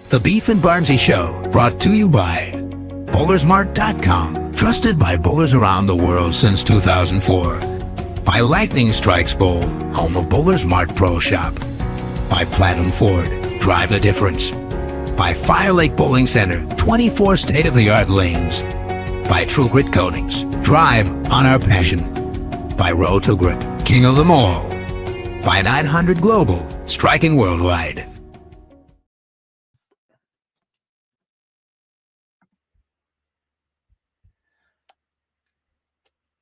The Beef and Barnzy Show, brought to you by Bowlersmart.com, trusted by bowlers around the world since 2004. By Lightning Strikes Bowl, home of Bowlers Mart Pro Shop. By Platinum Ford, drive the difference. By Fire Lake Bowling Center, 24 state-of-the-art lanes. By True Grit Coatings, drive on our passion. By Road to Grip, king of them all. By 900 Global, striking worldwide.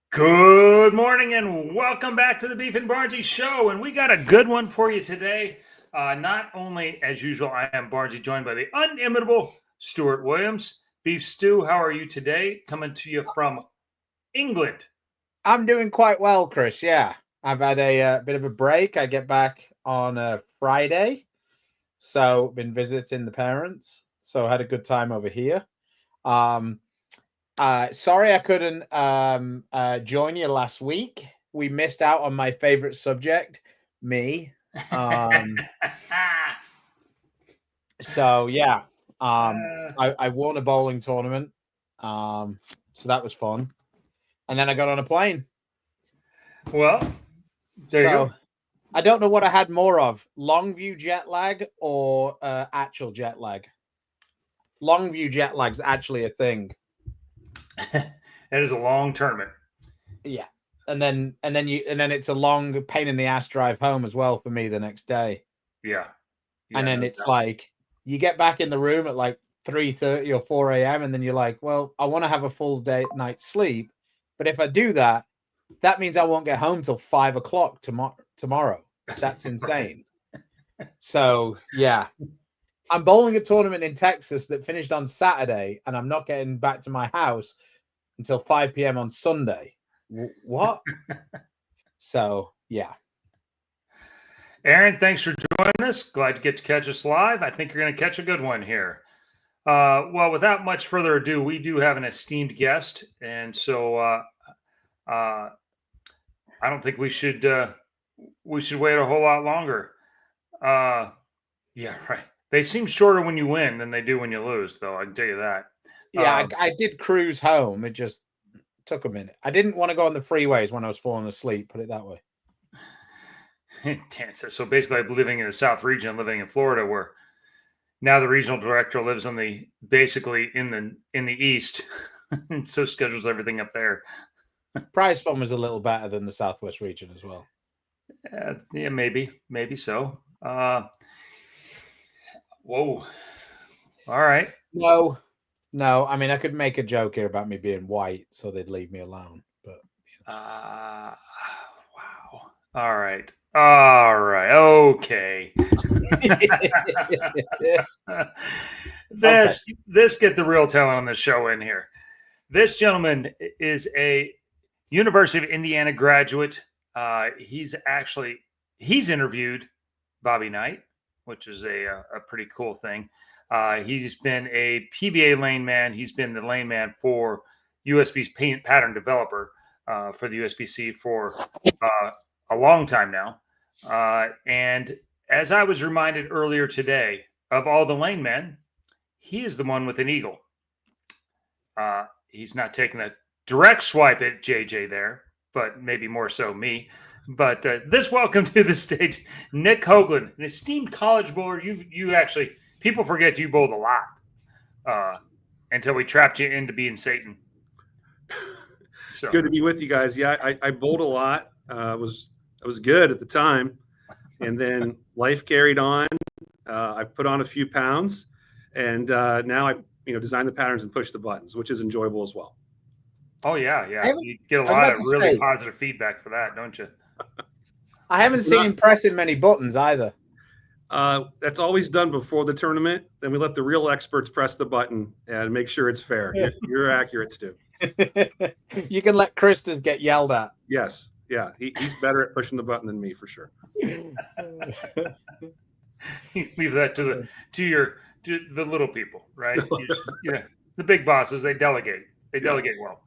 Good morning and welcome back to the Beef and Barnzy Show. And we got a good one for you today. Not only, as usual, I am Barnzy, joined by the inimitable Stuart Williams. Beef Stew, how are you today? Coming to you from England. I'm doing quite well, Chris. Yeah, I've had a bit of a break. I get back on a Friday, so been visiting the parents. So had a good time over here. Sorry I couldn't join you last week. We missed out on my favorite subject, me. So yeah, I won a bowling tournament. So that was fun. And then I got on a plane. Well, there you go. I don't know what I had more of, long view jet lag or actual jet lag. Long view jet lag's actually a thing. That is a long tournament. Yeah. And then it's a long pain in the ass drive home as well for me the next day. Yeah. And then it's like you get back in the room at like 3:30 or 4 a.m. and then you're like, well, I want to have a full night's sleep. But if I do that, that means I won't get home till 5 o'clock tomorrow. That's insane. So yeah. I'm bowling a tournament in Texas that finished on Saturday, and I'm not getting back to my house until 5 p.m. on Sunday. What? So, yeah. Aaron, thanks for joining us. Glad to get to catch us live. I think you're going to catch a good one here. Well, without much further ado, we do have an esteemed guest, and so I don't think we should wait a whole lot longer. Yeah, right. They seem shorter when you win than they do when you lose, though. I can tell you that. Yeah, I did cruise home. It just took a minute. I didn't want to go on the freeways when I was falling asleep, put it that way. So basically, I'm living in the South region, living in Florida, where now the regional director lives on basically in the East, and so schedules everything up there. Prize fund was a little better than the Southwest region as well. Yeah, maybe so. Whoa. All right. No. I mean, I could make a joke here about me being white, so they'd leave me alone. But wow. All right. Okay. Let's get the real talent on the show in here. This gentleman is a University of Indiana graduate. He's interviewed Bobby Knight, which is a pretty cool thing. He's been a PBA lane man. He's been the lane man for USBC pattern developer for the USBC for a long time now. And as I was reminded earlier today, of all the lane men, he is the one with an eagle. He's not taking a direct swipe at JJ there, but maybe more so me. But welcome to the stage, Nick Hoagland, an esteemed college bowler. You actually, people forget you bowled a lot until we trapped you into being Satan. So good to be with you guys. Yeah, I bowled a lot. I was good at the time, and then life carried on. I've put on a few pounds, and now I design the patterns and push the buttons, which is enjoyable as well. Oh yeah. You get a lot of really positive feedback for that, don't you? I haven't seen him pressing many buttons either. That's always done before the tournament. Then we let the real experts press the button and make sure it's fair. You're accurate, Stu. You can let Kristen get yelled at. Yes. Yeah. He's better at pushing the button than me for sure. Leave that to the little people, right? The big bosses, they delegate. They delegate well.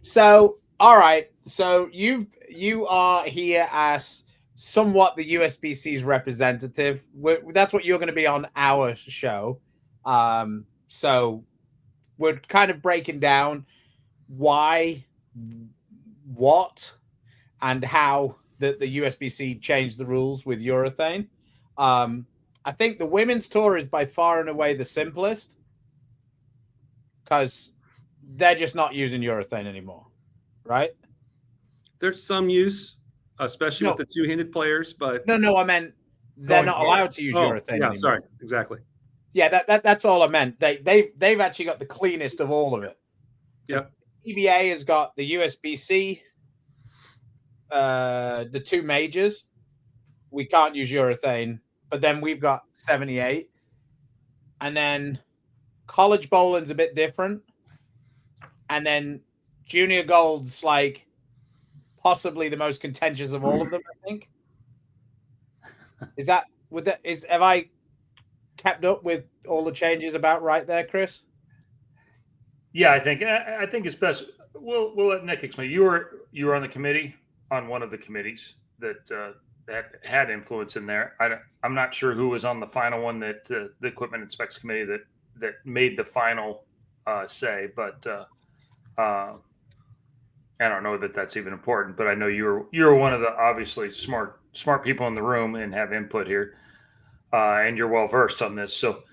So, all right. So you are here as somewhat the USBC's representative. That's what you're going to be on our show. So we're kind of breaking down why, what, and how the USBC changed the rules with urethane. I think the women's tour is by far and away the simplest because they're just not using urethane anymore, right? There's some use, especially with the two-handed players, but no, I meant they're not allowed to use urethane anymore. Sorry, exactly. Yeah, that's all I meant. They've actually got the cleanest of all of it. Yep. PBA has got the USBC, the two majors. We can't use urethane, but then we've got 78, and then college bowling's a bit different, and then junior gold's like possibly the most contentious of all of them. I think. Have I kept up with all the changes about right there, Chris? Yeah, I think it's best. We'll let Nick explain. You were on the committee, on one of the committees that had influence in there. I'm not sure who was on the final one that the equipment inspects committee that made the final say, but I don't know that that's even important. But I know you're one of the obviously smart people in the room and have input here, and you're well versed on this. So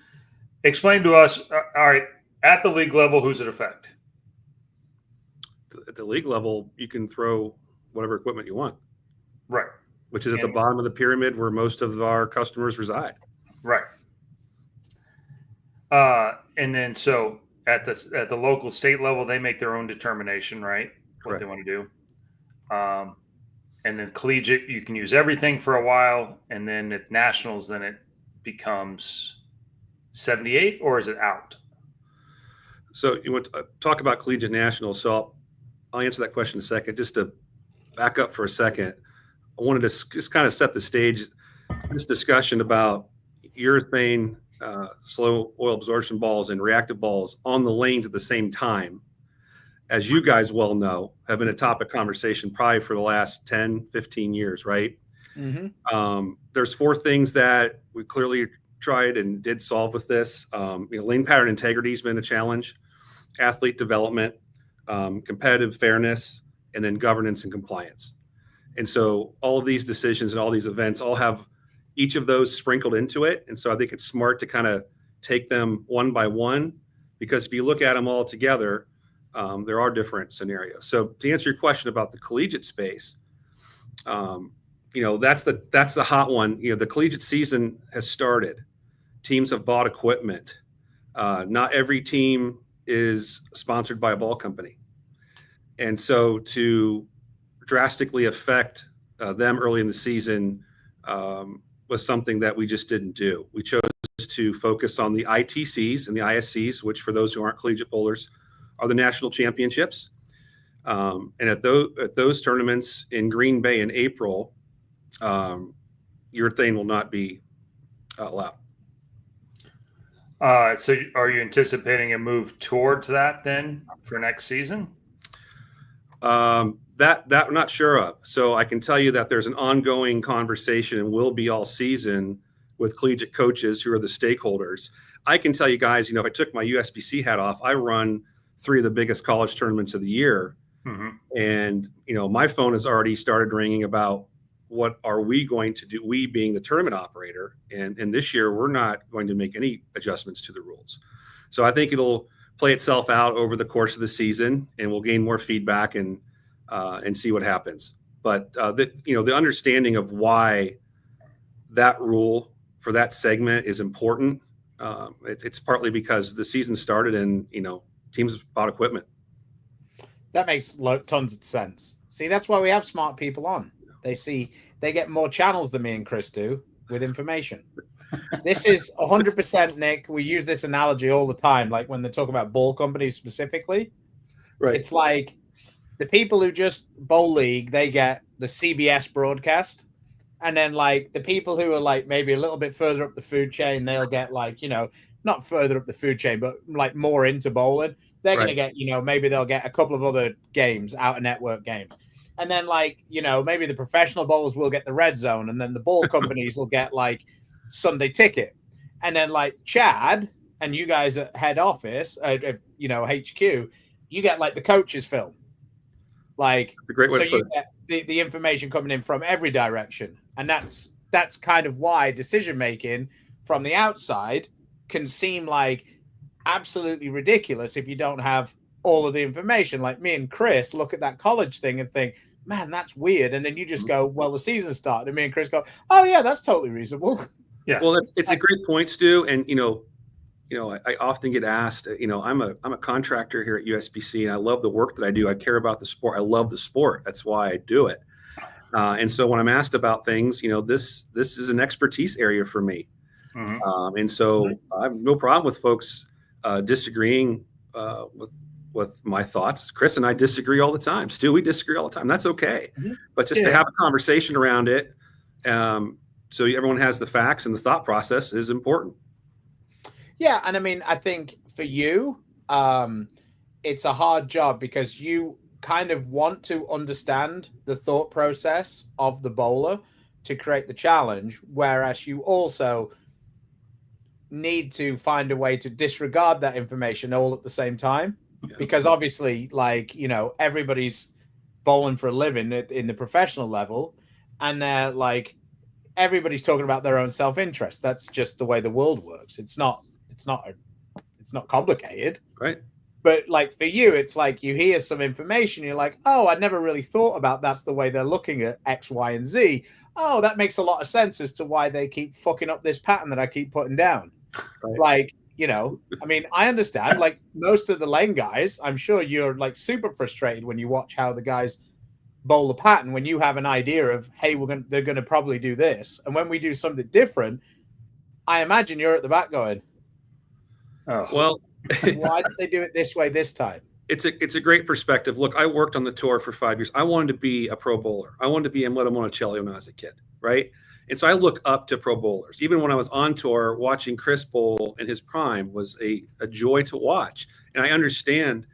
explain to us. All right, at the league level, who's it affect? At the league level, you can throw whatever equipment you want. Right. Which is at the bottom of the pyramid where most of our customers reside. Right. And then so at the local state level, they make their own determination, right? What they want to do. And then collegiate, you can use everything for a while. And then at nationals, then it becomes 78, or is it out? So you want to talk about collegiate nationals. So I'll answer that question in a second. Just to back up for a second, I wanted to just kind of set the stage. This discussion about urethane, slow oil absorption balls and reactive balls on the lanes at the same time, as you guys well know, have been a topic conversation probably for the last 10, 15 years, right? Mm-hmm. There's four things that we clearly tried and did solve with this. Lane pattern integrity has been a challenge, athlete development, competitive fairness, and then governance and compliance. And so all of these decisions and all these events all have each of those sprinkled into it. And so I think it's smart to kind of take them one by one, because if you look at them all together, there are different scenarios. So to answer your question about the collegiate space, that's the hot one. The collegiate season has started. Teams have bought equipment. Not every team is sponsored by a ball company. And so to drastically affect them early in the season was something that we just didn't do. We chose to focus on the ITCs and the ISCs, which for those who aren't collegiate bowlers are the national championships. And at those tournaments in Green Bay in April, urethane will not be allowed. So are you anticipating a move towards that then for next season? That I'm not sure of. So I can tell you that there's an ongoing conversation and will be all season with collegiate coaches who are the stakeholders. I can tell you guys, if I took my USBC hat off, I run 3 of the biggest college tournaments of the year. Mm-hmm. And, my phone has already started ringing about what are we going to do, we being the tournament operator. And this year, we're not going to make any adjustments to the rules. So I think it'll play itself out over the course of the season, and we'll gain more feedback and see what happens. But the understanding of why that rule for that segment is important, it's partly because the season started and teams have bought equipment. That makes tons of sense. See, that's why we have smart people on. They get more channels than me and Chris do with information. This is 100%, Nick. We use this analogy all the time, like when they talk about ball companies specifically. Right. It's like the people who just bowl league, they get the CBS broadcast. And then like the people who are like maybe a little bit further up the food chain, they'll get like, not further up the food chain, but like more into bowling. They're going to get, maybe they'll get a couple of other games, out of network games. And then, like, you know, maybe the professional bowlers will get the red zone, and then the ball companies will get like Sunday ticket. And then, like, Chad and you guys at head office, you know, HQ, you get like the coach's film. Like, a great way so to put you get the information coming in from every direction. And that's kind of why decision making from the outside can seem like absolutely ridiculous if you don't have all of the information. Like me and Chris look at that college thing and think, man, that's weird. And then you just go, well, the season started. And me and Chris go, oh yeah, that's totally reasonable. Yeah. Well, it's a great point, Stu. And you know, I often get asked, you know, I'm a contractor here at USBC, and I love the work that I do. I care about the sport. I love the sport. That's why I do it. And so when I'm asked about things, you know, this is an expertise area for me. Mm-hmm. And so I have no problem with folks disagreeing with my thoughts. Chris and I disagree all the time. Stu, we disagree all the time. That's okay. Mm-hmm. But just to have a conversation around it, so everyone has the facts and the thought process is important. Yeah, and I mean, I think for you, it's a hard job because you kind of want to understand the thought process of the bowler to create the challenge, whereas you also need to find a way to disregard that information all at the same time. Yeah. Because obviously, like, you know, everybody's bowling for a living in the professional level, and they're like, everybody's talking about their own self-interest. That's just the way the world works. It's not complicated. Right. But like for you, it's like you hear some information, you're like, oh, I never really thought about that's the way they're looking at X, Y, and Z. Oh, that makes a lot of sense as to why they keep fucking up this pattern that I keep putting down. Right. Like, you know, I mean, I understand, like most of the lane guys, I'm sure you're like super frustrated when you watch how the guys bowl the pattern, when you have an idea of, hey, they're going to probably do this. And when we do something different, I imagine you're at the back going, oh, well, why did they do it this way this time? It's a great perspective. Look, I worked on the tour for 5 years. I wanted to be a pro bowler. I wanted to be Emilio Monticelli when I was a kid, right? And so I look up to pro bowlers. Even when I was on tour, watching Chris bowl in his prime was a joy to watch. And I understand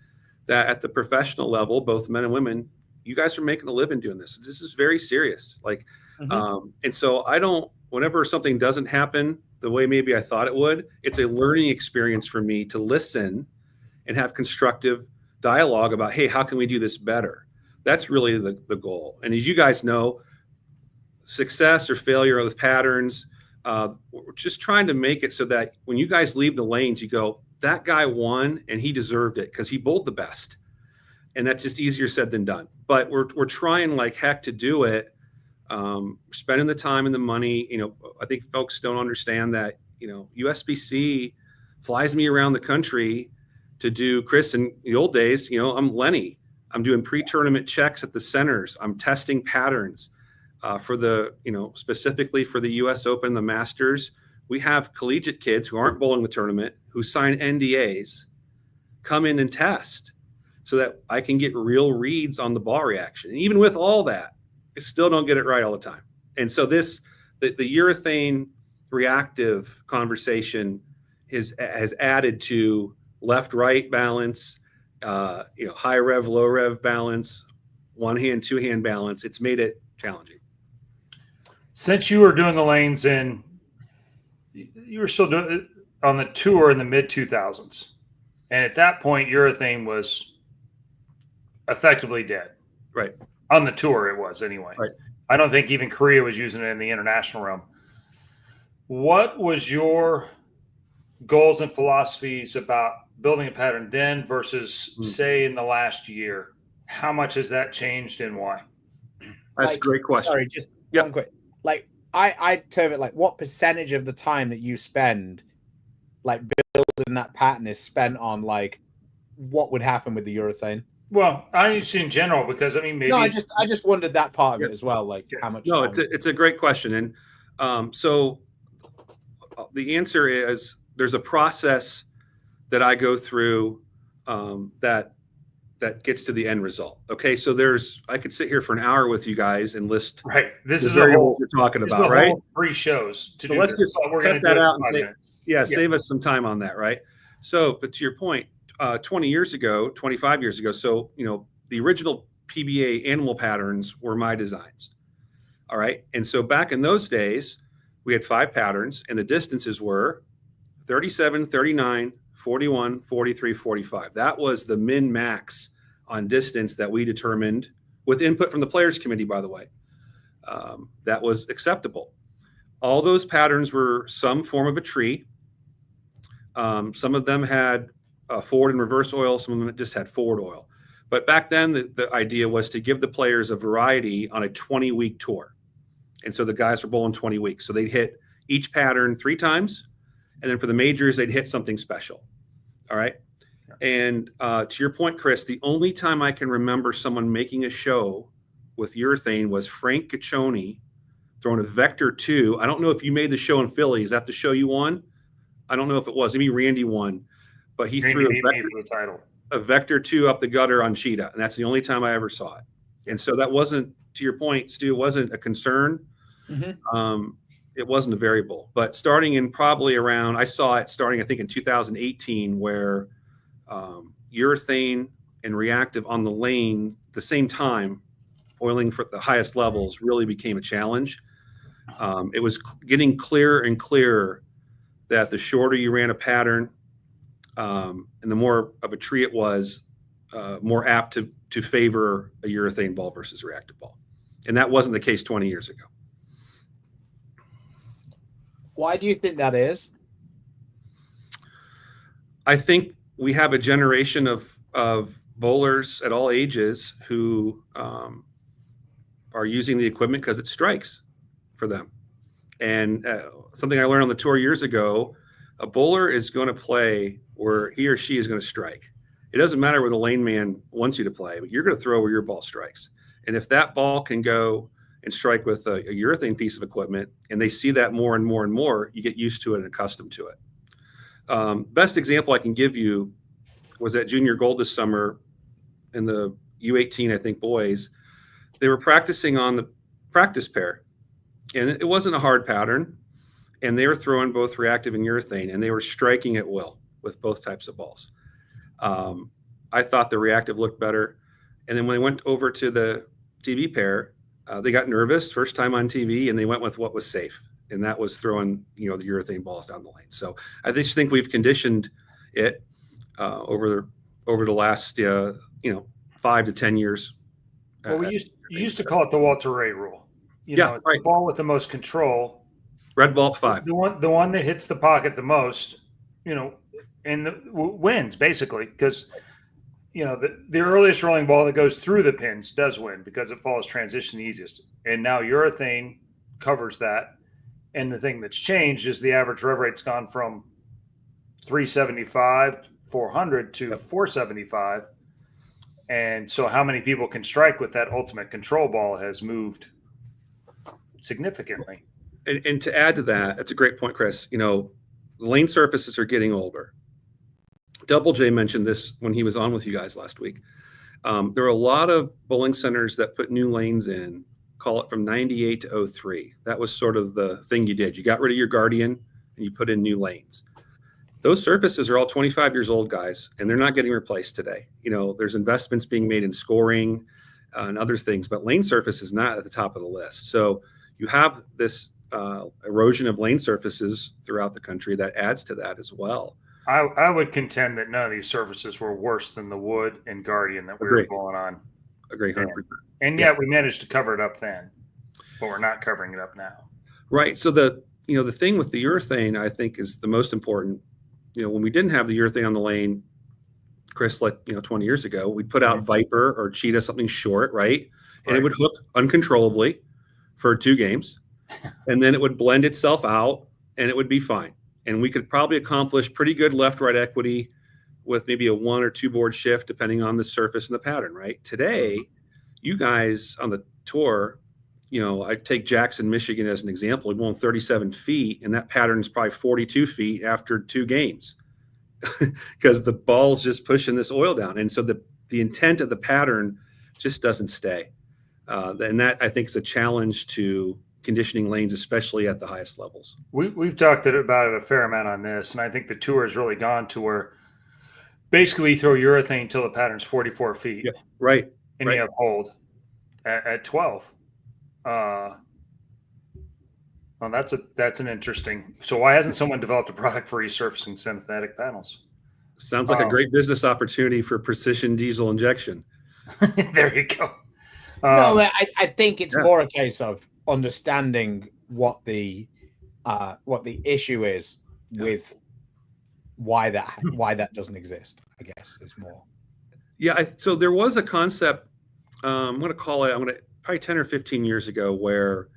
that at the professional level, both men and women, you guys are making a living doing this. This is very serious. Like, and so whenever something doesn't happen the way maybe I thought it would, it's a learning experience for me to listen and have constructive dialogue about, hey, how can we do this better? That's really the goal. And as you guys know, success or failure of the patterns, we're just trying to make it so that when you guys leave the lanes, you go, that guy won and he deserved it because he bowled the best. And that's just easier said than done. But we're trying like heck to do it. Spending the time and the money. You know, I think folks don't understand that, you know, USBC flies me around the country to do, Chris, in the old days, you know, I'm Lenny. I'm doing pre-tournament checks at the centers. I'm testing patterns for the, you know, specifically for the US Open, the Masters. We have collegiate kids who aren't bowling the tournament who sign NDAs, come in and test so that I can get real reads on the ball reaction. And even with all that, I still don't get it right all the time. And so the urethane reactive conversation has added to left-right balance, you know, high rev, low rev balance, one hand, two hand balance. It's made it challenging. Since you were doing the lanes you were still doing it on the tour in the mid 2000s. And at that point, urethane was effectively dead. Right. On the tour, it was anyway. Right. I don't think even Korea was using it in the international realm. What was your goals and philosophies about building a pattern then versus, say, in the last year? How much has that changed and why? That's a great question. Sorry, just one quick. Like, I term it like, what percentage of the time that you spend like building that pattern is spent on like what would happen with the urethane? Well, I just in general, because I mean, maybe. No, I just wondered that part of it as well. Like how much? No, it's a great question, and so the answer is there's a process that I go through that gets to the end result. Okay, so I could sit here for an hour with you guys and list This is variables we're talking about, right? 3 shows to so do. Let's this. just we're cut that out and say, save us some time on that, right? So, but to your point. 20 years ago, 25 years ago. So, you know, the original PBA animal patterns were my designs. All right. And so back in those days, we had 5 patterns, and the distances were 37, 39, 41, 43, 45. That was the min max on distance that we determined with input from the players committee, by the way, that was acceptable. All those patterns were some form of a tree. Some of them had forward and reverse oil. Some of them just had forward oil. But back then, the idea was to give the players a variety on a 20-week tour. And so the guys were bowling 20 weeks. So they'd hit each pattern 3 times. And then for the majors, they'd hit something special. All right. And to your point, Chris, the only time I can remember someone making a show with urethane was Frank Caccione throwing a Vector 2. I don't know if you made the show in Philly. Is that the show you won? I don't know if it was. Maybe Randy won. But he threw a Vector 2 up the gutter on Cheetah. And that's the only time I ever saw it. And so that wasn't, to your point, Stu, wasn't a concern. Mm-hmm. It wasn't a variable. But starting in probably around, I saw it starting, I think, in 2018, where urethane and reactive on the lane at the same time, oiling for the highest levels, really became a challenge. It was getting clearer and clearer that the shorter you ran a pattern and the more of a tree it was, more apt to favor a urethane ball versus a reactive ball. And that wasn't the case 20 years ago. Why do you think that is? I think we have a generation of bowlers at all ages who are using the equipment because it strikes for them. And something I learned on the tour years ago, a bowler is going to play where he or she is going to strike. It doesn't matter where the lane man wants you to play, but you're going to throw where your ball strikes. And if that ball can go and strike with a urethane piece of equipment, and they see that more and more and more, you get used to it and accustomed to it. Best example I can give you was at Junior Gold this summer in the U18, I think, boys. They were practicing on the practice pair, and it wasn't a hard pattern, and they were throwing both reactive and urethane, and they were striking at will with both types of balls. I thought the reactive looked better, and then when they went over to the TV pair, they got nervous, first time on TV, and they went with what was safe, and that was throwing, the urethane balls down the lane. So I just think we've conditioned it over the last 5 to 10 years. Well, we used to call it the Walter Ray rule. Right. The ball with the most control, red ball 5. The one that hits the pocket the most, and wins basically, because the earliest rolling ball that goes through the pins does win because it follows transition the easiest. And now urethane covers that. And the thing that's changed is the average rev rate's gone from 375, 400 to 475. And so how many people can strike with that ultimate control ball has moved significantly. And to add to that, that's a great point, Chris. The lane surfaces are getting older. Double J mentioned this when he was on with you guys last week. There are a lot of bowling centers that put new lanes in, call it from 98 to 03. That was sort of the thing you did. You got rid of your Guardian and you put in new lanes. Those surfaces are all 25 years old, guys, and they're not getting replaced today. There's investments being made in scoring and other things, but lane surface is not at the top of the list. So you have this erosion of lane surfaces throughout the country that adds to that as well. I would contend that none of these surfaces were worse than the wood and Guardian that we were bowling on. Agree, 100%. And yet we managed to cover it up then, but we're not covering it up now. Right. So the thing with the urethane, I think, is the most important. When we didn't have the urethane on the lane, Chris, 20 years ago, we'd put out Viper or Cheetah, something short, right? And it would hook uncontrollably for 2 games, and then it would blend itself out, and it would be fine. And we could probably accomplish pretty good left-right equity with maybe a 1 or 2 board shift, depending on the surface and the pattern, right? Today, you guys on the tour, I take Jackson, Michigan as an example. We're going 37 feet, and that pattern is probably 42 feet after 2 games because the ball's just pushing this oil down. And so the intent of the pattern just doesn't stay. And that, I think, is a challenge to conditioning lanes, especially at the highest levels. We've talked about it a fair amount on this, and I think the tour has really gone to where basically you throw urethane until the pattern's 44 feet. Yeah, right. and you have hold at 12. Well, that's an interesting. So why hasn't someone developed a product for resurfacing synthetic panels? Sounds like a great business opportunity for precision diesel injection. There you go. No, I think it's more a case of understanding what the issue is with why that doesn't exist. I guess is more. Yeah, so there was a concept. I'm going to probably 10 or 15 years ago where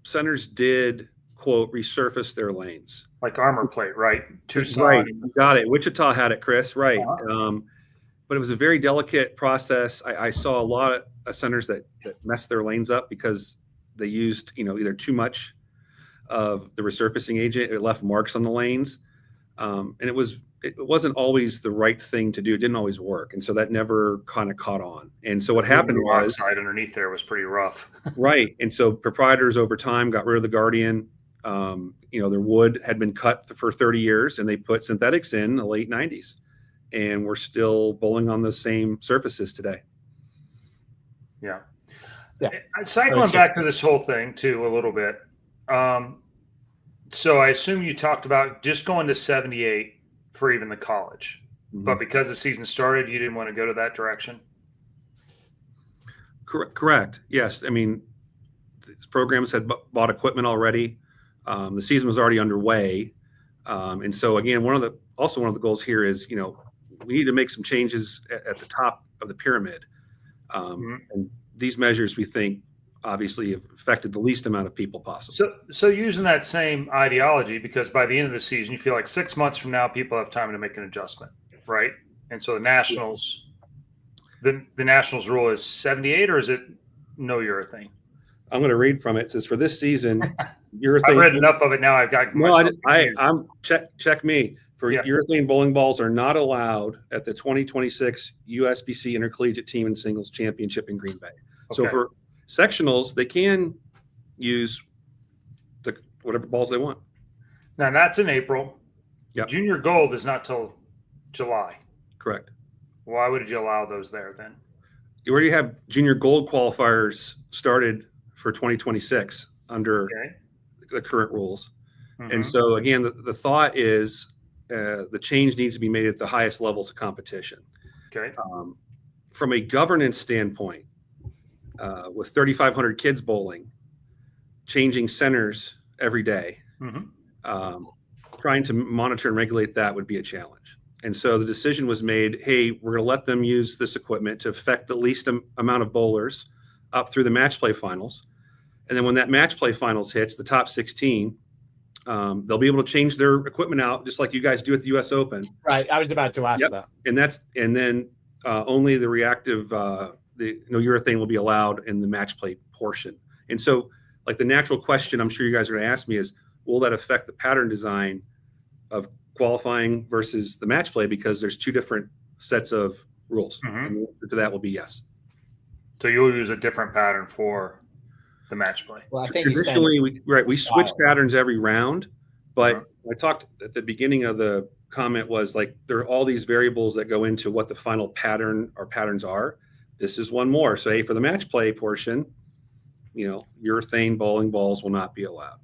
centers did quote resurface their lanes, like armor plate, right? Tucson. Right, you got it. Wichita had it, Chris. Right. But it was a very delicate process. I saw a lot of centers that messed their lanes up because they used, either too much of the resurfacing agent. It left marks on the lanes, and it wasn't always the right thing to do. It didn't always work, and so that never kind of caught on. And so what happened was, oxide underneath there was pretty rough. Right. And so proprietors over time got rid of the Guardian. Their wood had been cut for 30 years, and they put synthetics in the late 90s. And we're still bowling on those same surfaces today. Yeah. Cycling back to this whole thing too a little bit. So I assume you talked about just going to 78 for even the college, but because the season started, you didn't want to go to that direction. Correct. Yes. I mean, these programs had bought equipment already. The season was already underway. And so again, one of the goals here is, we need to make some changes at the top of the pyramid. And these measures, we think, obviously have affected the least amount of people possible. So using that same ideology, because by the end of the season, you feel like 6 months from now, people have time to make an adjustment, right? And so the Nationals, the Nationals rule is 78, or is it no urethane? I'm going to read from it. It says, for this season, urethane. I've read enough of it now. I've got. I'm check me. Urethane bowling balls are not allowed at the 2026 USBC Intercollegiate Team and Singles Championship in Green Bay. Okay. So for sectionals, they can use whatever balls they want. Now that's in April. Yep. Junior Gold is not till July. Correct. Why would you allow those there then? You already have Junior Gold qualifiers started for 2026 under the current rules. And so again, the thought is the change needs to be made at the highest levels of competition. Okay. From a governance standpoint, with 3,500 kids bowling, changing centers every day, trying to monitor and regulate that would be a challenge. And so the decision was made, hey, we're going to let them use this equipment to affect the least amount of bowlers up through the match play finals. And then when that match play finals hits, the top 16, they'll be able to change their equipment out just like you guys do at the U.S. Open. Right. I was about to ask that. And then only the reactive, urethane will be allowed in the match play portion. And so, like, the natural question I'm sure you guys are going to ask me is, will that affect the pattern design of qualifying versus the match play? Because there's two different sets of rules. And the answer to that will be yes. So you'll use a different pattern for the match play. Well, I think traditionally we switch patterns every round, but I talked at the beginning of the comment was like there are all these variables that go into what the final pattern or patterns are. This is one more. So, hey, for the match play portion, urethane bowling balls will not be allowed.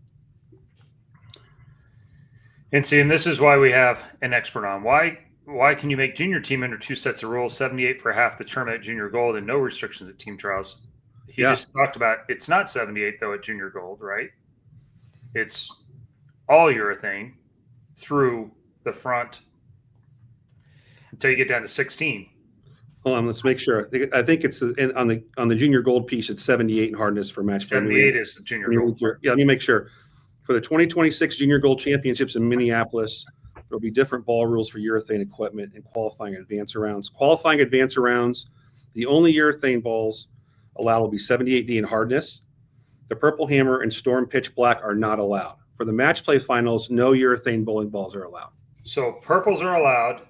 And this is why we have an expert on. Why can you make junior team under two sets of rules, 78 for half the tournament at Junior Gold and no restrictions at team trials? He just talked about it's not 78 though at Junior Gold, right? It's all urethane through the front until you get down to 16. Hold on, let's make sure. I think it's on the Junior Gold piece. It's 78 in hardness for match. 78 is the Junior Gold. Yeah, let me make sure. For the 2026 Junior Gold Championships in Minneapolis, there'll be different ball rules for urethane equipment and qualifying advance rounds. Qualifying advance rounds, the only urethane balls allowed will be 78D in hardness. The Purple Hammer and Storm Pitch Black are not allowed. For the match play finals, no urethane bowling balls are allowed. So purples are allowed,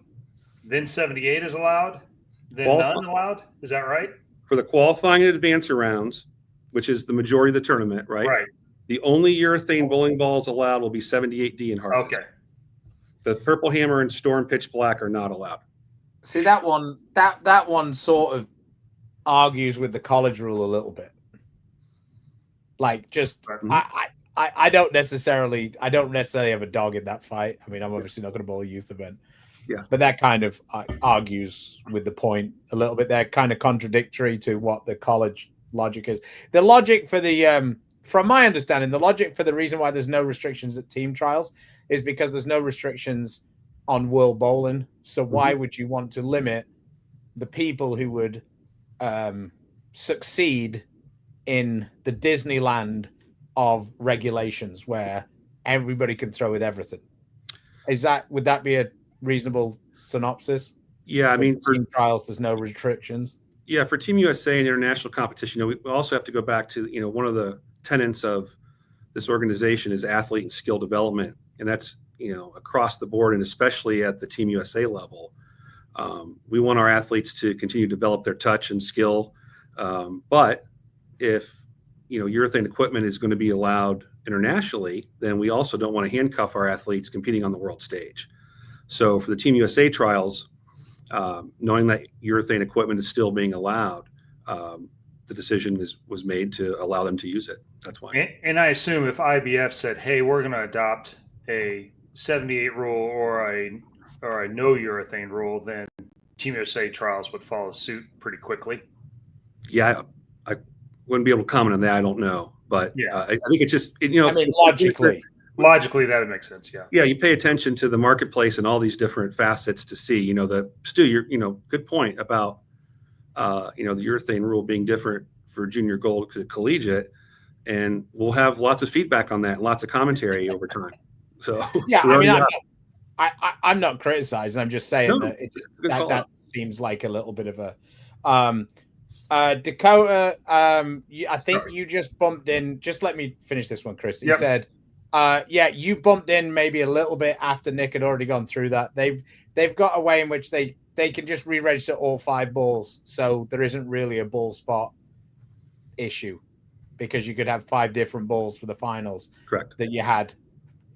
then 78 is allowed, then none allowed? Is that right? For the qualifying and advance rounds, which is the majority of the tournament, right? Right. The only urethane bowling balls allowed will be 78D in hardness. Okay. The Purple Hammer and Storm Pitch Black are not allowed. See that one sort of argues with the college rule a little bit. Like, just I don't necessarily have a dog in that fight. I mean, I'm obviously not going to bowl a youth event. Yeah, but that kind of argues with the point a little bit. They're kind of contradictory to what the college logic is. The logic for the from my understanding, the logic for the reason why there's no restrictions at team trials is because there's no restrictions on world bowling. So why would you want to limit the people who would succeed in the Disneyland of regulations where everybody can throw with everything? Would that be a reasonable synopsis? Yeah, I mean, for team trials, there's no restrictions. Yeah, for Team USA and international competition, we also have to go back to, one of the tenets of this organization is athlete and skill development, and that's across the board, and especially at the Team USA level. We want our athletes to continue to develop their touch and skill, but if urethane equipment is going to be allowed internationally, then we also don't want to handcuff our athletes competing on the world stage. So for the Team USA trials, knowing that urethane equipment is still being allowed, the decision was made to allow them to use it. That's why. And I assume if IBF said, "Hey, we're going to adopt a 78 rule or a no urethane rule," then Team USA trials would follow suit pretty quickly. Yeah, I wouldn't be able to comment on that. I don't know, but yeah, I think it's just I mean, logically that would make sense. Yeah. Yeah, you pay attention to the marketplace and all these different facets to see. Stu, you're good point about the urethane rule being different for junior gold to collegiate, and we'll have lots of feedback on that, lots of commentary over time. So yeah, I mean, I'm not criticizing. I'm just saying that seems like a little bit of a Dakota. I think you just bumped in. Just let me finish this one, Chris. You said, you bumped in maybe a little bit after Nick had already gone through that. They've got a way in which they can just re-register all 5 balls, so there isn't really a ball spot issue because you could have 5 different balls for the finals. Correct. That you had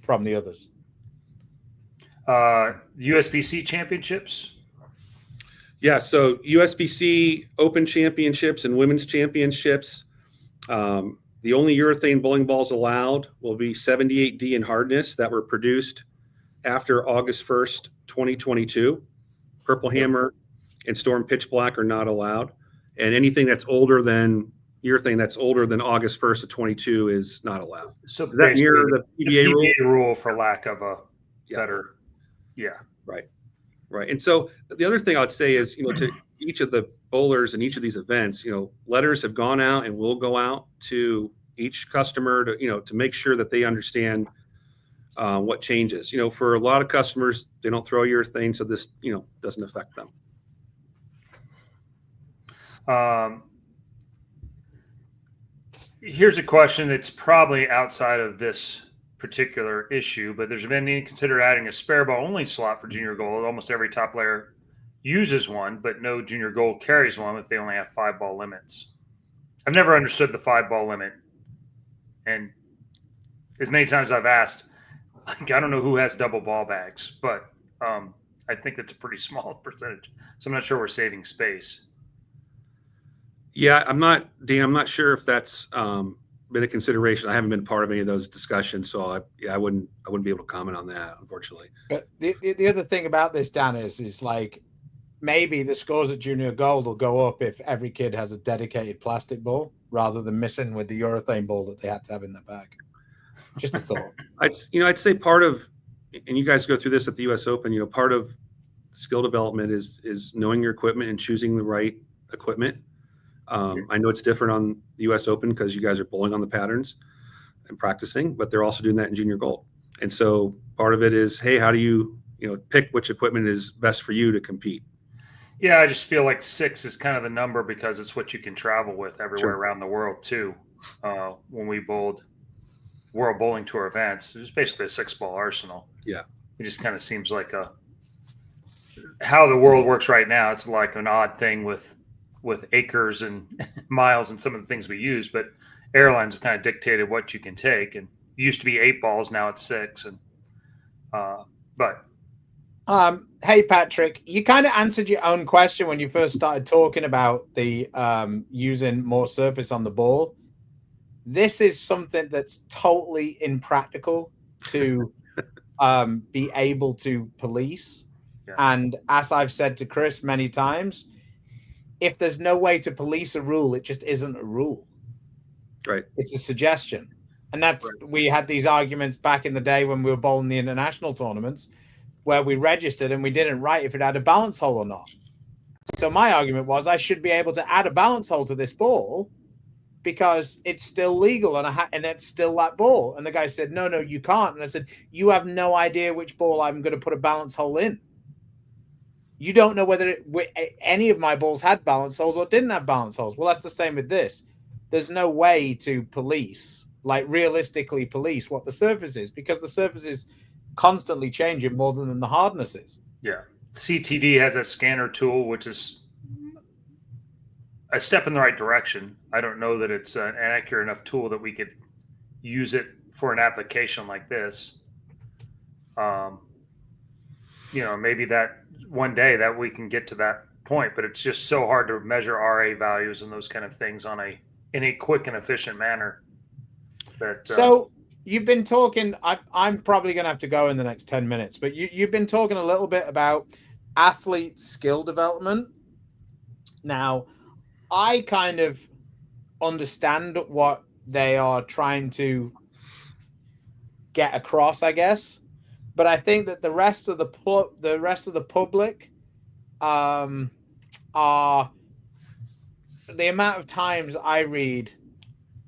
from the others. USBC championships. Yeah, so USBC Open Championships and Women's Championships. The only urethane bowling balls allowed will be 78D in hardness that were produced after August 1st, 2022. Purple Hammer and Storm Pitch Black are not allowed. And anything that's older than urethane that's older than August 1st of 22 is not allowed. So does that mirror the PBA rule for lack of a better? Yeah. Right. And so the other thing I'd say is, to each of the bowlers and each of these events, letters have gone out and will go out to each customer to make sure that they understand what changes. For a lot of customers, they don't throw urethane, so this, doesn't affect them. Here's a question that's probably outside of this particular issue, but there's been any consider adding a spare ball only slot for junior gold. Almost every top player uses one, but no junior gold carries one if they only have 5 ball limits. I've never understood the 5 ball limit, and as many times I've asked, I don't know who has double ball bags, but I think it's a pretty small percentage, so I'm not sure we're saving space. Yeah, Dan, I'm not sure if that's been a consideration. I haven't been part of any of those discussions, so I wouldn't be able to comment on that, unfortunately. But the other thing about this, Dan, is like maybe the scores at junior gold will go up if every kid has a dedicated plastic ball rather than missing with the urethane ball that they had to have in their bag. Just a thought. I'd say part of, and you guys go through this at the U.S. Open, part of skill development is knowing your equipment and choosing the right equipment. I know it's different on the U.S. Open because you guys are bowling on the patterns and practicing, but they're also doing that in junior gold. And so part of it is, hey, how do you pick which equipment is best for you to compete? Yeah, I just feel like 6 is kind of the number because it's what you can travel with everywhere around the world too. When we bowled World Bowling Tour events, it was basically a 6-ball arsenal. Yeah, it just kind of seems like how the world works right now. It's like an odd thing with acres and miles and some of the things we use, but airlines have kind of dictated what you can take. And it used to be 8 balls, now it's 6. And but Hey, Patrick, you kind of answered your own question when you first started talking about the using more surface on the ball. This is something that's totally impractical to be able to police. Yeah. And as I've said to Chris many times, if there's no way to police a rule, it just isn't a rule. Right. It's a suggestion. And that's we had these arguments back in the day when we were bowling the international tournaments where we registered and we didn't write if it had a balance hole or not. So my argument was I should be able to add a balance hole to this ball because it's still legal and it's still that ball. And the guy said, no, you can't. And I said, you have no idea which ball I'm going to put a balance hole in. You don't know whether any of my balls had balance holes or didn't have balance holes. Well, that's the same with this. There's no way to police, like realistically police what the surface is because the surface is constantly changing more than the hardness is. Yeah. CTD has a scanner tool, which is a step in the right direction. I don't know that it's an accurate enough tool that we could use it for an application like this. Maybe that one day that we can get to that point, but it's just so hard to measure RA values and those kind of things in a quick and efficient manner. So you've been talking, I'm probably going to have to go in the next 10 minutes, but you've been talking a little bit about athlete skill development. Now, I kind of understand what they are trying to get across, I guess. But I think that the rest of the public are the amount of times I read,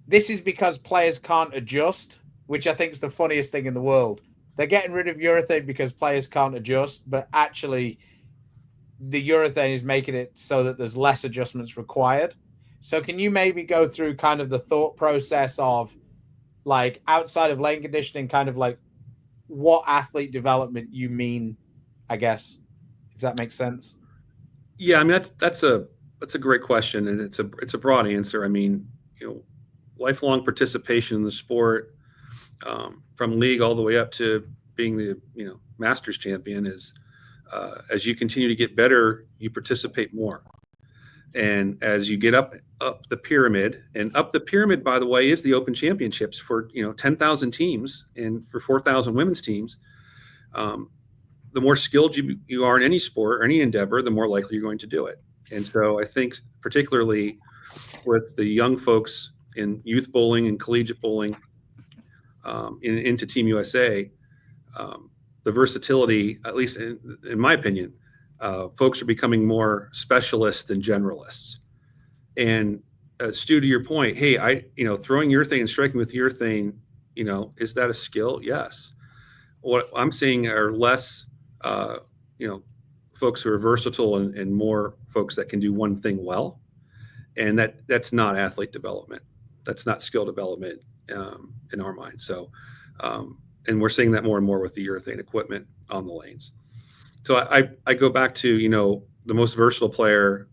this is because players can't adjust, which I think is the funniest thing in the world. They're getting rid of urethane because players can't adjust, but actually the urethane is making it so that there's less adjustments required. So can you maybe go through kind of the thought process of like outside of lane conditioning, kind of like what athlete development you mean, I guess, if that makes sense? Yeah, I mean that's a great question, and it's a broad answer. I mean, lifelong participation in the sport, from league all the way up to being the Masters champion is as you continue to get better, you participate more, and as you get up the pyramid, and up the pyramid, by the way, is the Open Championships for 10,000 teams and for 4,000 women's teams. The more skilled you are in any sport or any endeavor, the more likely you're going to do it. And so I think particularly with the young folks in youth bowling and collegiate bowling into Team USA, the versatility, at least in my opinion, folks are becoming more specialists than generalists. And Stu, to your point, hey, throwing urethane and striking with urethane, is that a skill? Yes. What I'm seeing are less, folks who are versatile and more folks that can do one thing well. And that's not athlete development. That's not skill development in our mind. So, and we're seeing that more and more with the urethane equipment on the lanes. So I go back to, the most versatile player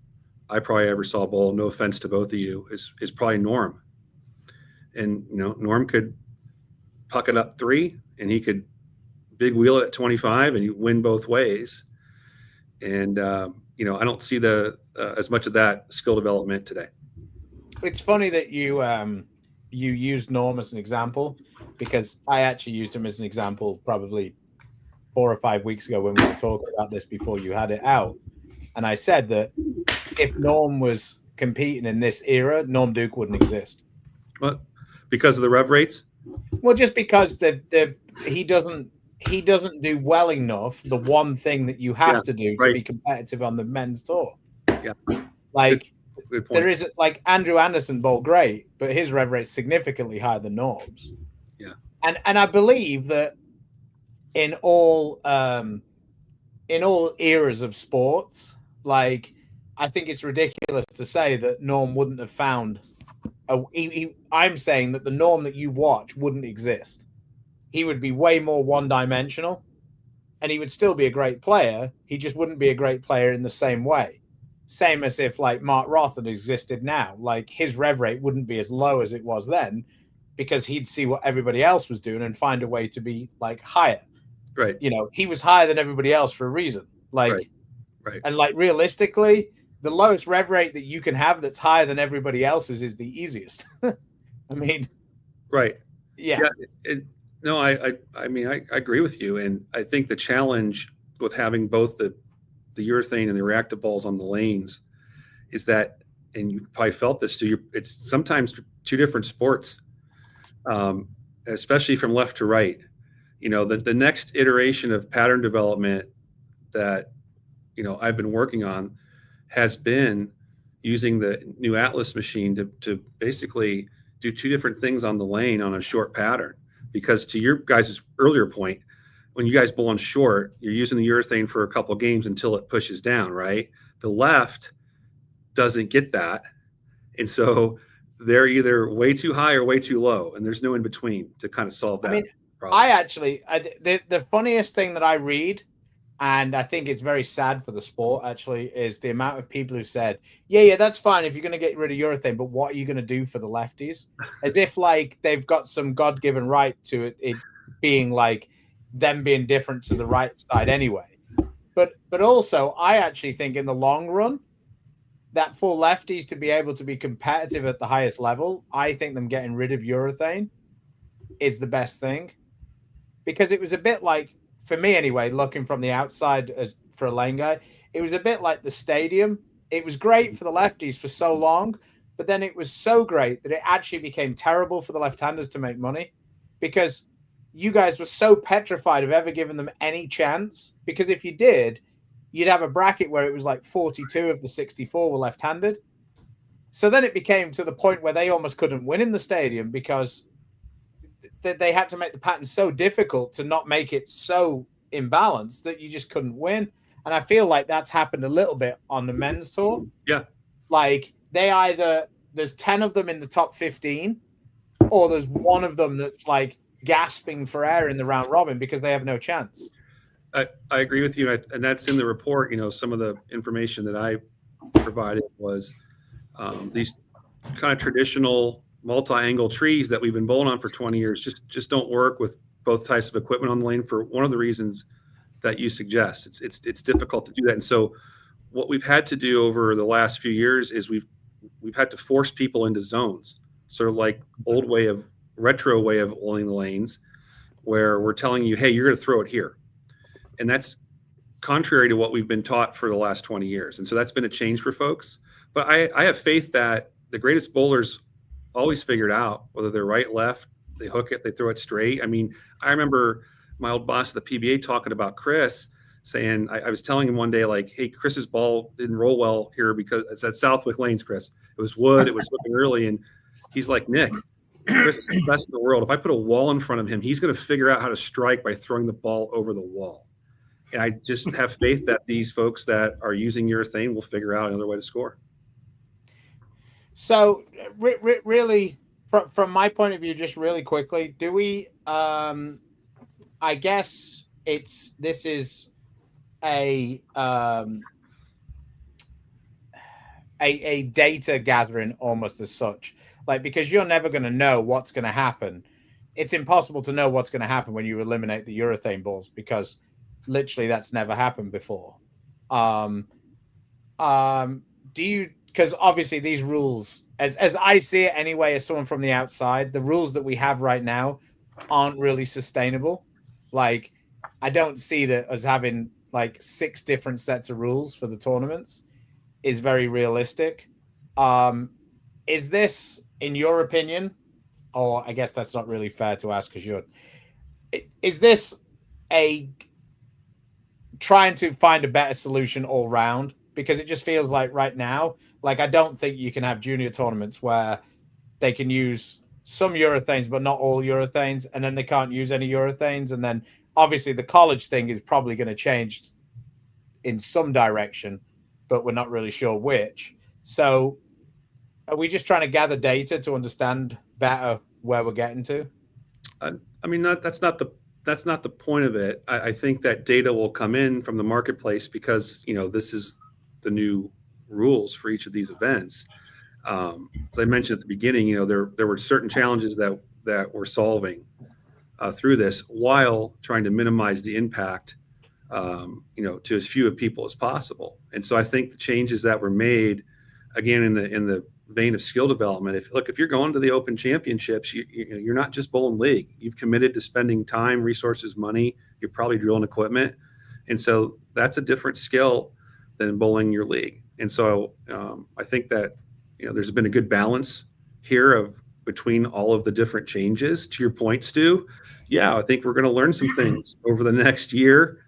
I probably ever saw bowl, no offense to both of you, is probably Norm. And, Norm could puck it up 3 and he could big wheel it at 25 and you win both ways. And, I don't see as much of that skill development today. It's funny that you used Norm as an example, because I actually used him as an example probably 4 or 5 weeks ago when we were talking about this before you had it out. And I said that if Norm was competing in this era, Norm Duke wouldn't exist. What? Because of the rev rates? Well, just because he doesn't do well enough the one thing that you have to do to be competitive on the men's tour. Yeah. Like good point. There is like Andrew Anderson bowled great, but his rev rate's significantly higher than Norm's. Yeah. And I believe that in all eras of sports, like I think it's ridiculous to say that Norm wouldn't have found I'm saying that the Norm that you watch wouldn't exist. He would be way more one-dimensional, and he would still be a great player. He just wouldn't be a great player in the same way. Same as if like Mark Roth had existed now. Like his rev rate wouldn't be as low as it was then, because he'd see what everybody else was doing and find a way to be like higher. Right. You know, he was higher than everybody else for a reason. Like, right. And like realistically, the lowest rev rate that you can have that's higher than everybody else's is the easiest. I mean, right. Yeah. No, I mean, I agree with you. And I think the challenge with having both the urethane and the reactive balls on the lanes is that, and you probably felt this too, it's sometimes two different sports, especially from left to right. You know, the next iteration of pattern development that, you know, I've been working on has been using the new Atlas machine to basically do two different things on the lane on a short pattern. Because to your guys' earlier point, when you guys bowl on short, you're using the urethane for a couple of games until it pushes down, right? The left doesn't get that. And so they're either way too high or way too low. And there's no in between to kind of solve that problem. The funniest thing that I read, and I think it's very sad for the sport actually, is the amount of people who said, yeah, that's fine if you're going to get rid of urethane, but what are you going to do for the lefties? As if like they've got some God-given right to it being like them being different to the right side anyway. But also, I actually think in the long run, that for lefties to be able to be competitive at the highest level, I think them getting rid of urethane is the best thing. Because it was a bit like, for me anyway, looking from the outside as for a lane guy, it was a bit like the stadium. It was great for the lefties for so long, but then it was so great that it actually became terrible for the left-handers to make money, because you guys were so petrified of ever giving them any chance. Because if you did, you'd have a bracket where it was like 42 of the 64 were left-handed. So then it became to the point where they almost couldn't win in the stadium because they had to make the pattern so difficult to not make it so imbalanced that you just couldn't win. And I feel like that's happened a little bit on the men's tour. Yeah. Like there's 10 of them in the top 15, or there's one of them that's like gasping for air in the round robin because they have no chance. I agree with you. And that's in the report. You know, some of the information that I provided was these kind of traditional multi-angle trees that we've been bowling on for 20 years just don't work with both types of equipment on the lane for one of the reasons that you suggest. It's difficult to do that. And so what we've had to do over the last few years is we've had to force people into zones, sort of like retro way of bowling the lanes, where we're telling you, hey, you're going to throw it here. And that's contrary to what we've been taught for the last 20 years. And so that's been a change for folks. But I have faith that the greatest bowlers always figured out whether they're right, left, they hook it, they throw it straight. I mean, I remember my old boss at the PBA talking about Chris, saying, I was telling him one day, like, hey, Chris's ball didn't roll well here because it's at Southwick Lanes, Chris. It was wood, it was looking early. And he's like, Nick, Chris is the best in the world. If I put a wall in front of him, he's going to figure out how to strike by throwing the ball over the wall. And I just have faith that these folks that are using urethane will figure out another way to score. So really, from my point of view, just really quickly, do we, I guess this is a data gathering almost as such, like, because you're never going to know what's going to happen. It's impossible to know what's going to happen when you eliminate the urethane balls, because literally that's never happened before. Because obviously these rules, as I see it anyway, as someone from the outside, the rules that we have right now aren't really sustainable. Like, I don't see that as having like 6 different sets of rules for the tournaments is very realistic. Is this, in your opinion, or I guess that's not really fair to ask because is this a trying to find a better solution all round? Because it just feels like right now, like, I don't think you can have junior tournaments where they can use some urethanes, but not all urethanes, and then they can't use any urethanes. And then obviously the college thing is probably going to change in some direction, but we're not really sure which. So are we just trying to gather data to understand better where we're getting to? I mean, that's not the point of it. I think that data will come in from the marketplace because, you know, this is the new rules for each of these events. As I mentioned at the beginning, you know, there were certain challenges that we're solving through this while trying to minimize the impact, to as few people as possible. And so I think the changes that were made, again, in the vein of skill development, if you're going to the Open Championships, you're not just bowling league. You've committed to spending time, resources, money. You're probably drilling equipment, and so that's a different skill than bowling your league. And so I think that there's been a good balance here between all of the different changes. To your point, Stu, I think we're going to learn some things over the next year.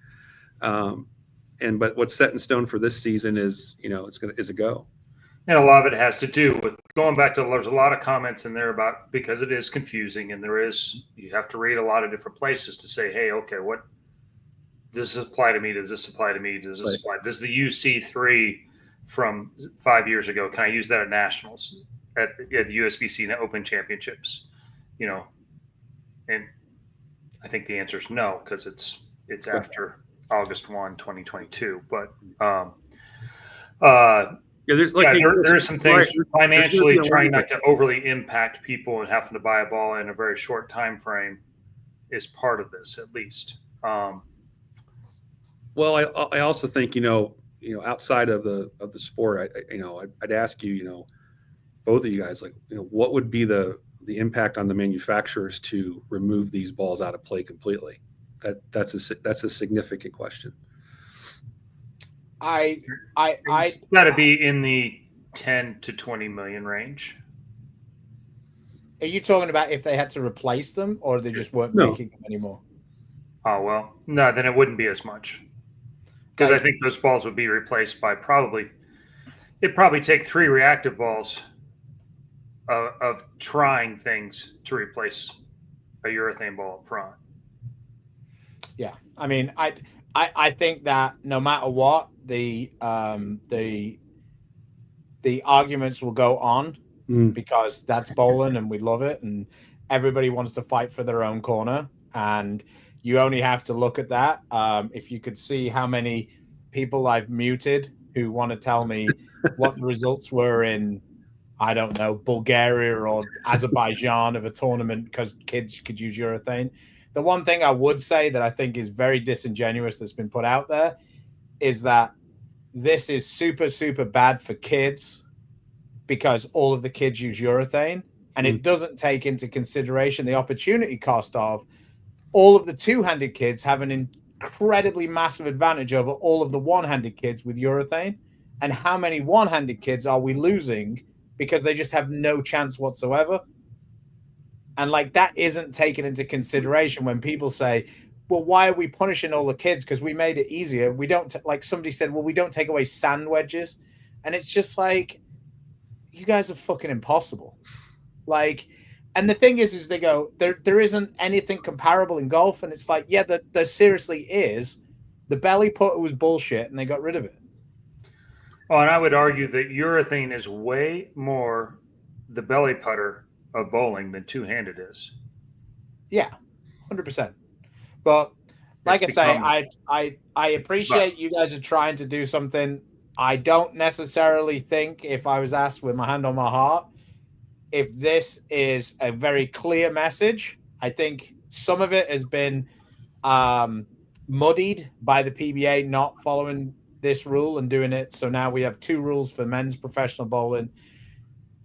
But what's set in stone for this season is a go. And a lot of it has to do with going back to, there's a lot of comments in there about, because it is confusing, and you have to read a lot of different places to say, hey, okay, what does this apply to me? Does this apply to me? Does this apply? Does the UC3 from 5 years ago, can I use that at nationals, at the USBC and the Open Championships? And I think the answer is no, because it's after August 1, 2022. But there's some things financially trying not to overly impact people and having to buy a ball in a very short time frame is part of this, at least. Well, I also think outside of the sport, I'd ask both of you guys, what would be the impact on the manufacturers to remove these balls out of play completely? That's a significant question. I got to be in the 10 to 20 million range. Are you talking about if they had to replace them, or they just weren't making them anymore? Oh, well, no, then it wouldn't be as much, because I think those balls would be replaced by it'd probably take 3 reactive balls of trying things to replace a urethane ball up front. Yeah, I mean, I think that no matter what, the arguments will go on because that's bowling and we love it, and everybody wants to fight for their own corner, and you only have to look at that. If you could see how many people I've muted who want to tell me what the results were in, I don't know, Bulgaria or Azerbaijan of a tournament because kids could use urethane. The one thing I would say that I think is very disingenuous that's been put out there is that this is super, super bad for kids because all of the kids use urethane, and it doesn't take into consideration the opportunity cost of all of the two-handed kids have an incredibly massive advantage over all of the one-handed kids with urethane. And how many one-handed kids are we losing because they just have no chance whatsoever? And that isn't taken into consideration when people say, well, why are we punishing all the kids? Because we made it easier. We don't, somebody said, well, we don't take away sand wedges. And it's just you guys are fucking impossible. And the thing is they go, there isn't anything comparable in golf. And it's yeah, there seriously is. The belly putter was bullshit and they got rid of it. Oh, and I would argue that urethane is way more the belly putter of bowling than two-handed is. Yeah, 100%. But like I say, I appreciate you guys are trying to do something. I don't necessarily think, if I was asked with my hand on my heart, if this is a very clear message. I think some of it has been muddied by the PBA not following this rule and doing it. So now we have 2 rules for men's professional bowling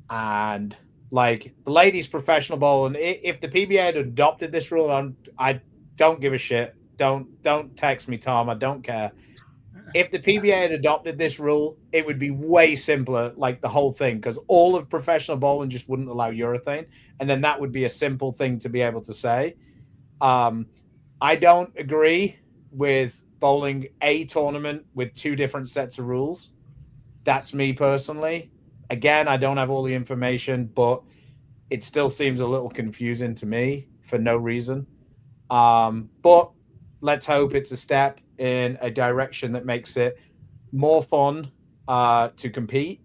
and the ladies' professional bowling. If the PBA had adopted this rule, I don't give a shit. Don't text me, Tom. I don't care. If the PBA had adopted this rule, it would be way simpler, the whole thing, because all of professional bowling just wouldn't allow urethane, and then that would be a simple thing to be able to say. I don't agree with bowling a tournament with 2 different sets of rules. That's me personally. Again, I don't have all the information, but it still seems a little confusing to me for no reason. But let's hope it's a step in a direction that makes it more fun to compete,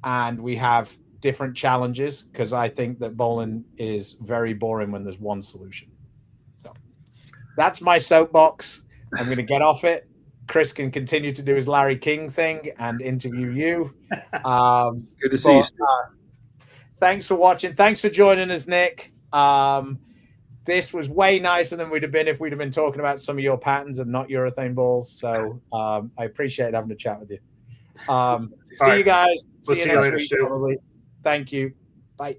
and we have different challenges, because I think that bowling is very boring when there's one solution. So that's my soapbox. I'm going to get off it. Chris can continue to do his Larry King thing and interview you. Good to see you, Steve. Thanks for watching. Thanks for joining us, Nick. this was way nicer than we'd have been if we'd have been talking about some of your patterns and not urethane balls. So I appreciate having a chat with you. See you guys. We'll see you next later, week, Stu. probably. Thank you. Bye.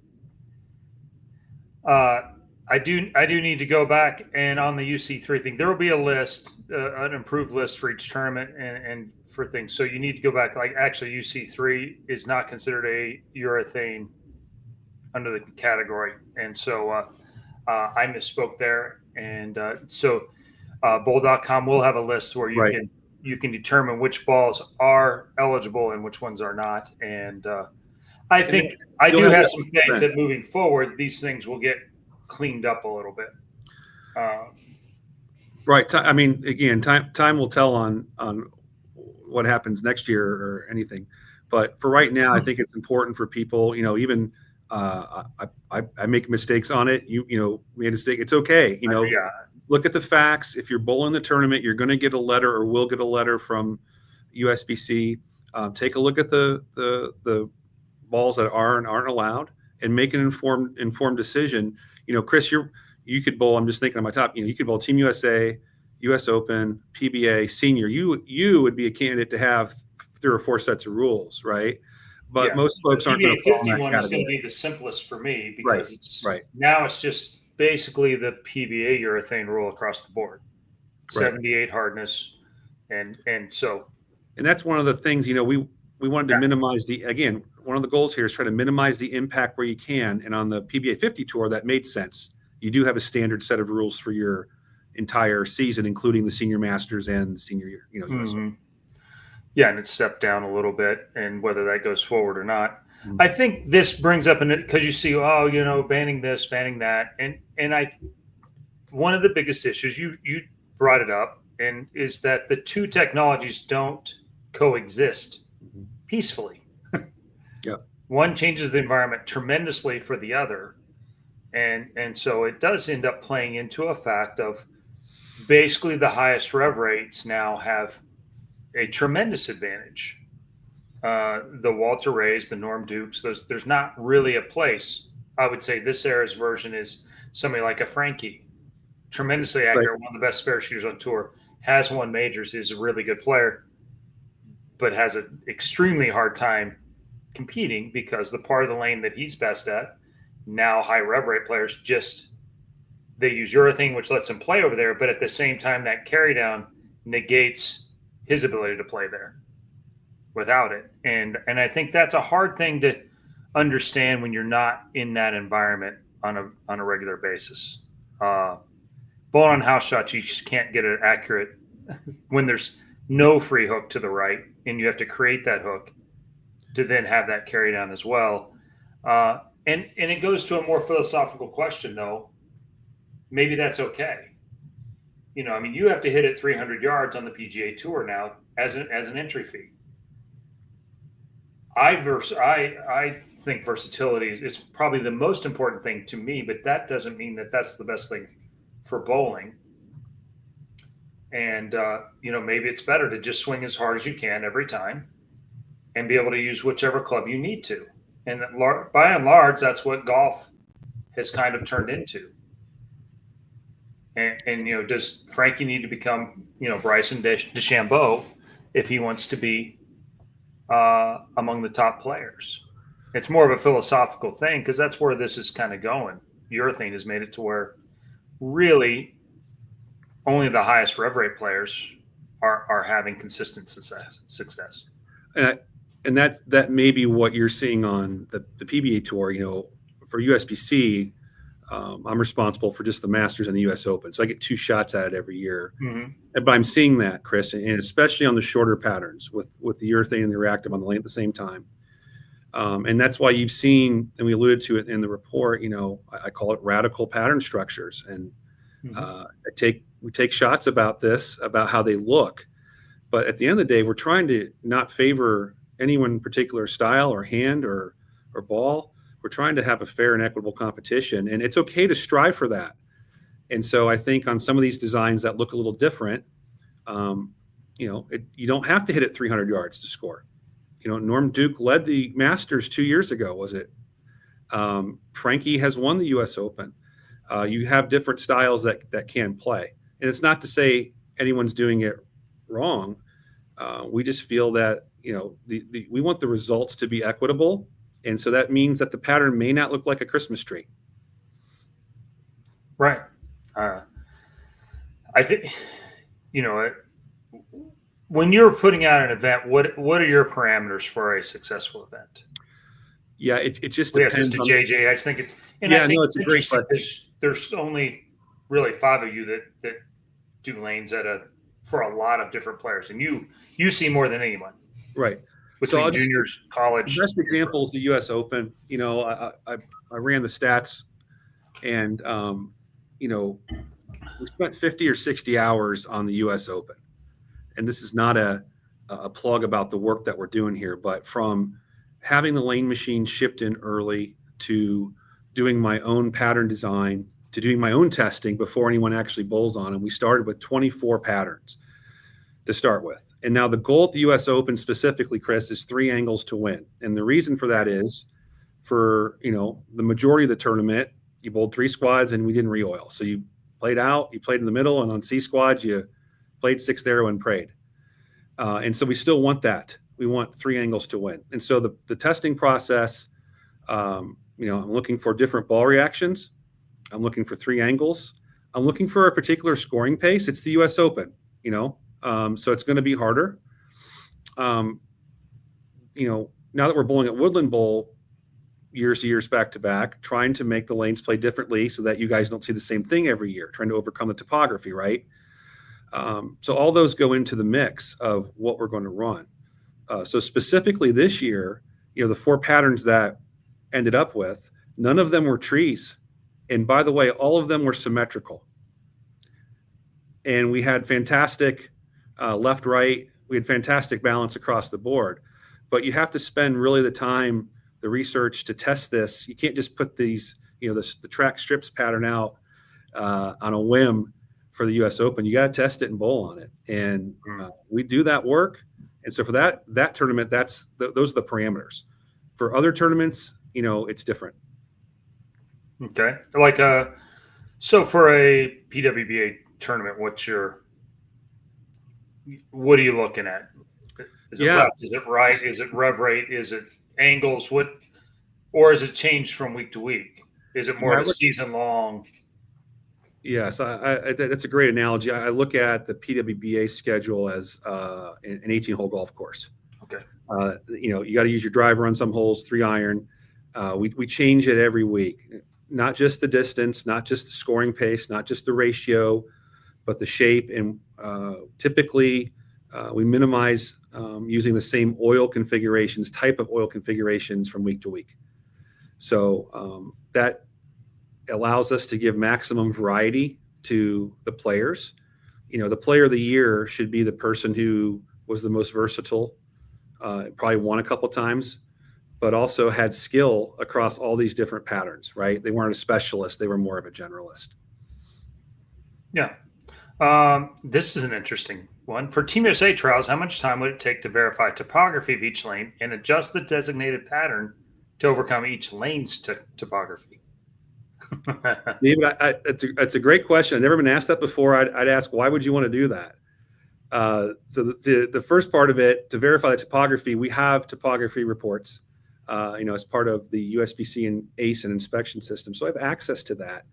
I do need to go back and on the UC3 thing, there will be a list, an improved list for each tournament and for things. So you need to go back. Like actually, UC3 is not considered a urethane under the category, and so I misspoke there. And so bowl.com will have a list where you can determine which balls are eligible and which ones are not. And I think I do have some faith that moving forward, these things will get cleaned up a little bit. Right. I mean, again, time will tell on what happens next year or anything. But for right now, I think it's important for people, even I make mistakes on it. You made a mistake. It's okay. Look at the facts. If you're bowling the tournament, you're going to get a letter or will get a letter from USBC. Take a look at the balls that are and aren't allowed and make an informed decision. Chris, you could bowl. I'm just thinking on my top. You could bowl Team USA, US Open, PBA, Senior. You would be a candidate to have 3 or 4 sets of rules, right? But most folks aren't going to follow that one is category. going to be the simplest for me because now it's just basically the PBA urethane rule across the board, 78 hardness, and that's one of the things we wanted to minimize one of the goals here is try to minimize the impact where you can. And on the PBA 50 tour, that made sense. You do have a standard set of rules for your entire season, including the senior masters and the senior year. US Open. Yeah, and it's stepped down a little bit, and whether that goes forward or not. I think this brings up, because you see, banning this, banning that, and one of the biggest issues you brought it up, and is that the two technologies don't coexist peacefully. One changes the environment tremendously for the other, and so it does end up playing into a fact of basically the highest rev rates now have a tremendous advantage. The Walter Rays, the Norm Dukes, there's not really a place. I would say this era's version is somebody like a Frankie, tremendously accurate, one of the best spare shooters on tour, has won majors, is a really good player, but has an extremely hard time competing because the part of the lane that he's best at, now high rev rate players, they use urethane, which lets them play over there, but at the same time that carry down negates his ability to play there without it. And I think that's a hard thing to understand when you're not in that environment on a regular basis. Bowling on house shots, you just can't get it accurate when there's no free hook to the right, and you have to create that hook to then have that carry down as well. And it goes to a more philosophical question, though. Maybe that's okay. You have to hit it 300 yards on the PGA Tour now as an entry fee. I think versatility is probably the most important thing to me, but that doesn't mean that that's the best thing for bowling. And maybe it's better to just swing as hard as you can every time and be able to use whichever club you need to. And by and large, that's what golf has kind of turned into. And does Frankie need to become, Bryson DeChambeau if he wants to be among the top players? It's more of a philosophical thing because that's where this is kind of going. Urethane has made it to where really only the highest rev rate players are having consistent success. And that may be what you're seeing on the PBA tour. For USBC, I'm responsible for just the Masters and the US Open. So I get 2 shots at it every year. But I'm seeing that, Chris, and especially on the shorter patterns with the urethane and the reactive on the lane at the same time. And that's why you've seen, and we alluded to it in the report, I call it radical pattern structures. And we take shots about how they look. But at the end of the day, we're trying to not favor any one particular style or hand or ball. We're trying to have a fair and equitable competition, and it's okay to strive for that. And so I think on some of these designs that look a little different, you don't have to hit it 300 yards to score. Norm Duke led the Masters 2 years ago, was it? Frankie has won the US Open. You have different styles that can play. And it's not to say anyone's doing it wrong. We just feel that, we want the results to be equitable. And so that means that the pattern may not look like a Christmas tree. Right. I think, when you're putting out an event, what are your parameters for a successful event? Yeah, it just depends. Yes, to JJ. I just think it's it's a great question. There's only really 5 of you that do lanes for a lot of different players, and you see more than anyone. Right. Between juniors, college. The best example is the U.S. Open. I ran the stats, and we spent 50 or 60 hours on the U.S. Open. And this is not a plug about the work that we're doing here, but from having the lane machine shipped in early to doing my own pattern design to doing my own testing before anyone actually bowls on them, we started with 24 patterns to start with. And now the goal at the U.S. Open specifically, Chris, is 3 angles to win. And the reason for that is for, the majority of the tournament, you bowled 3 squads and we didn't re-oil. So you played out, you played in the middle, and on C squads, you played 6th arrow and prayed. And so we still want that. We want 3 angles to win. And so the testing process, I'm looking for different ball reactions. I'm looking for 3 angles. I'm looking for a particular scoring pace. It's the U.S. Open, so it's going to be harder. Now that we're bowling at Woodland Bowl years to years back to back, trying to make the lanes play differently so that you guys don't see the same thing every year, trying to overcome the topography, right? So all those go into the mix of what we're going to run. So specifically this year, the 4 patterns that ended up with, none of them were trees. And by the way, all of them were symmetrical. And we had fantastic left, right. We had fantastic balance across the board. But you have to spend really the time, the research to test this. You can't just put these, the track strips pattern out on a whim for the U.S. Open. You got to test it and bowl on it. And we do that work. And so for that tournament, those are the parameters. For other tournaments, it's different. Okay. So for a PWBA tournament, what are you looking at? Is it left? Is it right? Is it rev rate? Is it angles? Or is it changed from week to week? Is it more of a season long? Yes, that's a great analogy. I look at the PWBA schedule as an 18-hole golf course. Okay. You got to use your driver on some holes, 3-iron. We change it every week, not just the distance, not just the scoring pace, not just the ratio, but the shape. And typically, we minimize using the same type of oil configurations from week to week. So that allows us to give maximum variety to the players. The player of the year should be the person who was the most versatile, probably won a couple times, but also had skill across all these different patterns, right? They weren't a specialist. They were more of a generalist. Yeah. This is an interesting one. For Team USA trials, how much time would it take to verify topography of each lane and adjust the designated pattern to overcome each lane's topography? David, it's a great question. I've never been asked that before. I'd ask, why would you want to do that? So the first part of it, to verify the topography, we have topography reports, as part of the USBC and ACE and inspection system. So I have access to that.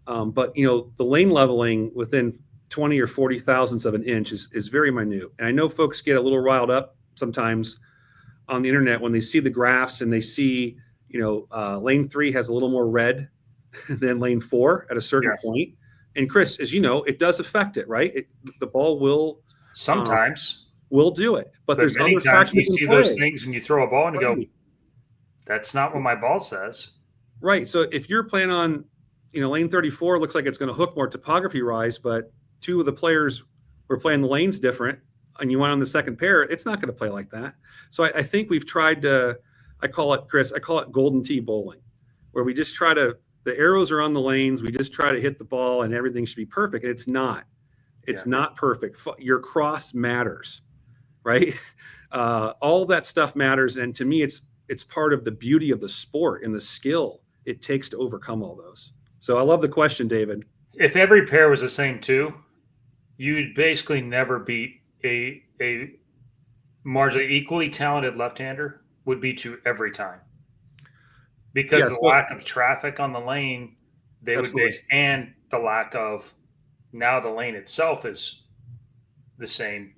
But the lane leveling within 20 or 40 thousandths of an inch is very minute. And I know folks get a little riled up sometimes on the internet when they see the graphs and they see, lane 3 has a little more red than lane 4 at a certain point. And Chris, as you know, it does affect it, right? The ball will sometimes will do it, but there's many other times factors you see those things and you throw a ball and you go, that's not what my ball says. Right. So if you're playing on, lane 34 looks like it's going to hook more topography rise, but 2 of the players were playing the lanes different, and you went on the second pair, it's not going to play like that. So I think we've tried to, I call it golden tee bowling, where we just try to, the arrows are on the lanes. We just try to hit the ball and everything should be perfect. And it's not. It's not perfect. Your cross matters, right? All that stuff matters. And to me, it's part of the beauty of the sport and the skill it takes to overcome all those. So I love the question, David. If every pair was the same too, you'd basically never beat a marginally equally talented left-hander would beat you every time. Because the lack of traffic on the lane, they would base, and the lack of, now the lane itself is the same.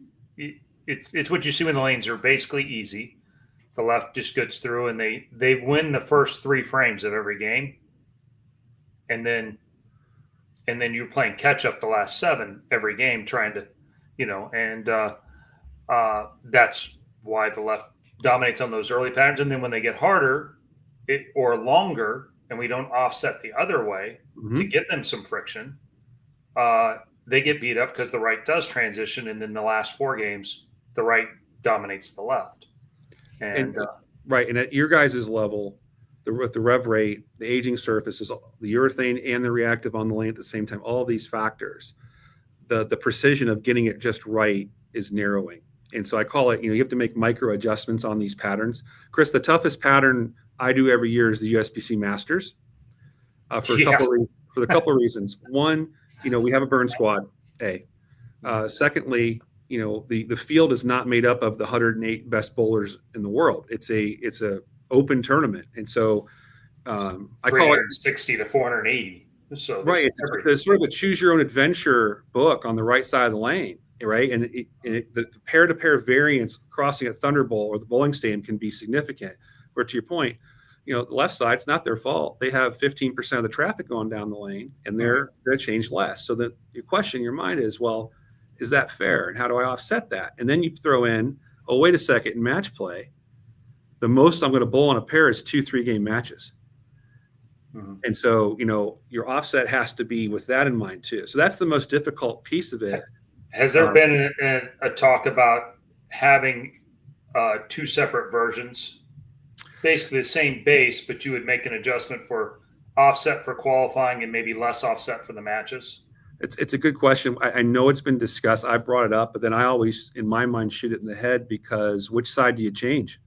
It's what you see when the lanes are basically easy. The left just gets through, and they win the first 3 frames of every game, and then you're playing catch up the last 7 every game, trying to, and that's why the left dominates on those early patterns. And then when they get harder or longer, and we don't offset the other way to give them some friction, they get beat up because the right does transition, and then the last 4 games, the right dominates the left. And right, and at your guys' level, with the rev rate, the aging surfaces, the urethane and the reactive on the lane at the same time, all of these factors, the precision of getting it just right is narrowing. And so I call it, you have to make micro adjustments on these patterns. Chris, the toughest pattern I do every year is the USBC Masters for a couple of reasons. One, we have a burn squad. Secondly, the field is not made up of the 108 best bowlers in the world. It's a open tournament, and so I call it 60 to 480. So right, it's sort of a choose your own adventure book on the right side of the lane, right? And the pair-to-pair variance crossing a Thunderbolt or the bowling stand can be significant. Where to your point, the left side, it's not their fault. They have 15% of the traffic going down the lane, and they're going to change less. So that your question in your mind is, well, is that fair? And how do I offset that? And then you throw in, oh, wait a second, in match play, the most I'm going to bowl on a pair is 2 3-game matches. And so, your offset has to be with that in mind too. So that's the most difficult piece of it. Has there been a talk about having 2 separate versions? Basically the same base, but you would make an adjustment for offset for qualifying and maybe less offset for the matches? It's a good question. I know it's been discussed. I brought it up, but then I always, in my mind, shoot it in the head, because which side do you change?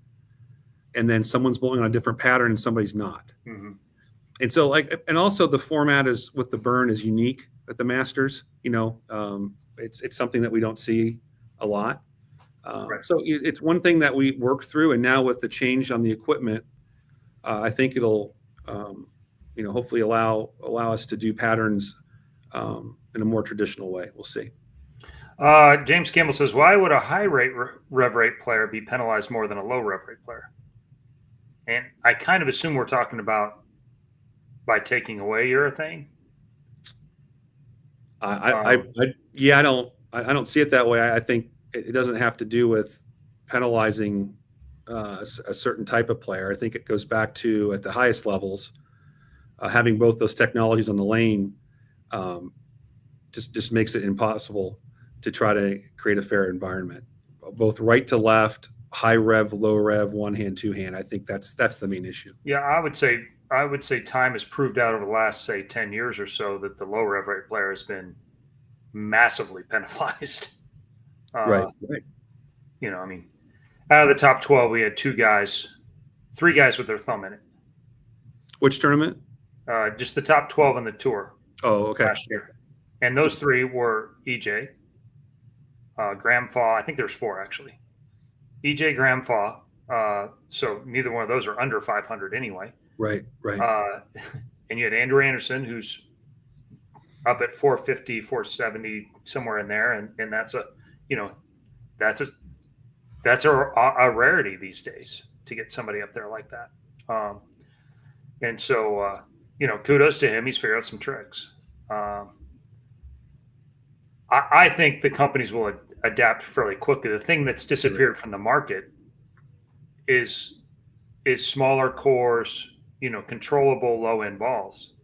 And then someone's bowling on a different pattern and somebody's not. And so, and also the format is with the burn is unique at the Masters. It's something that we don't see a lot. So it's one thing that we work through, and now with the change on the equipment, I think it'll, hopefully allow us to do patterns in a more traditional way. We'll see. James Campbell says, why would a high rate rev rate player be penalized more than a low rev rate player? And I kind of assume we're talking about by taking away urethane. I don't see it that way. I think it doesn't have to do with penalizing a certain type of player. I think it goes back to, at the highest levels, having both those technologies on the lane just makes it impossible to try to create a fair environment. Both right to left, high rev, low rev, one hand, two hand. I think that's the main issue. Yeah, I would say time has proved out over the last, say, 10 years or so that the low rev rate player has been massively penalized. Right. Out of the top 12, we had 3 guys with their thumb in it. Which tournament? Just the top 12 on the tour. Oh, okay. Last year. And those 3 were EJ, Graham Faw. I think there's 4 actually. EJ, Graham Faw. So neither one of those are under 500 anyway. Right. And you had Andrew Anderson, who's up at 450, 470, somewhere in there, and that's a rarity these days to get somebody up there like that. And so kudos to him. He's figured out some tricks. I think the companies will adapt fairly quickly. The thing that's disappeared from the market is smaller cores, controllable low end balls.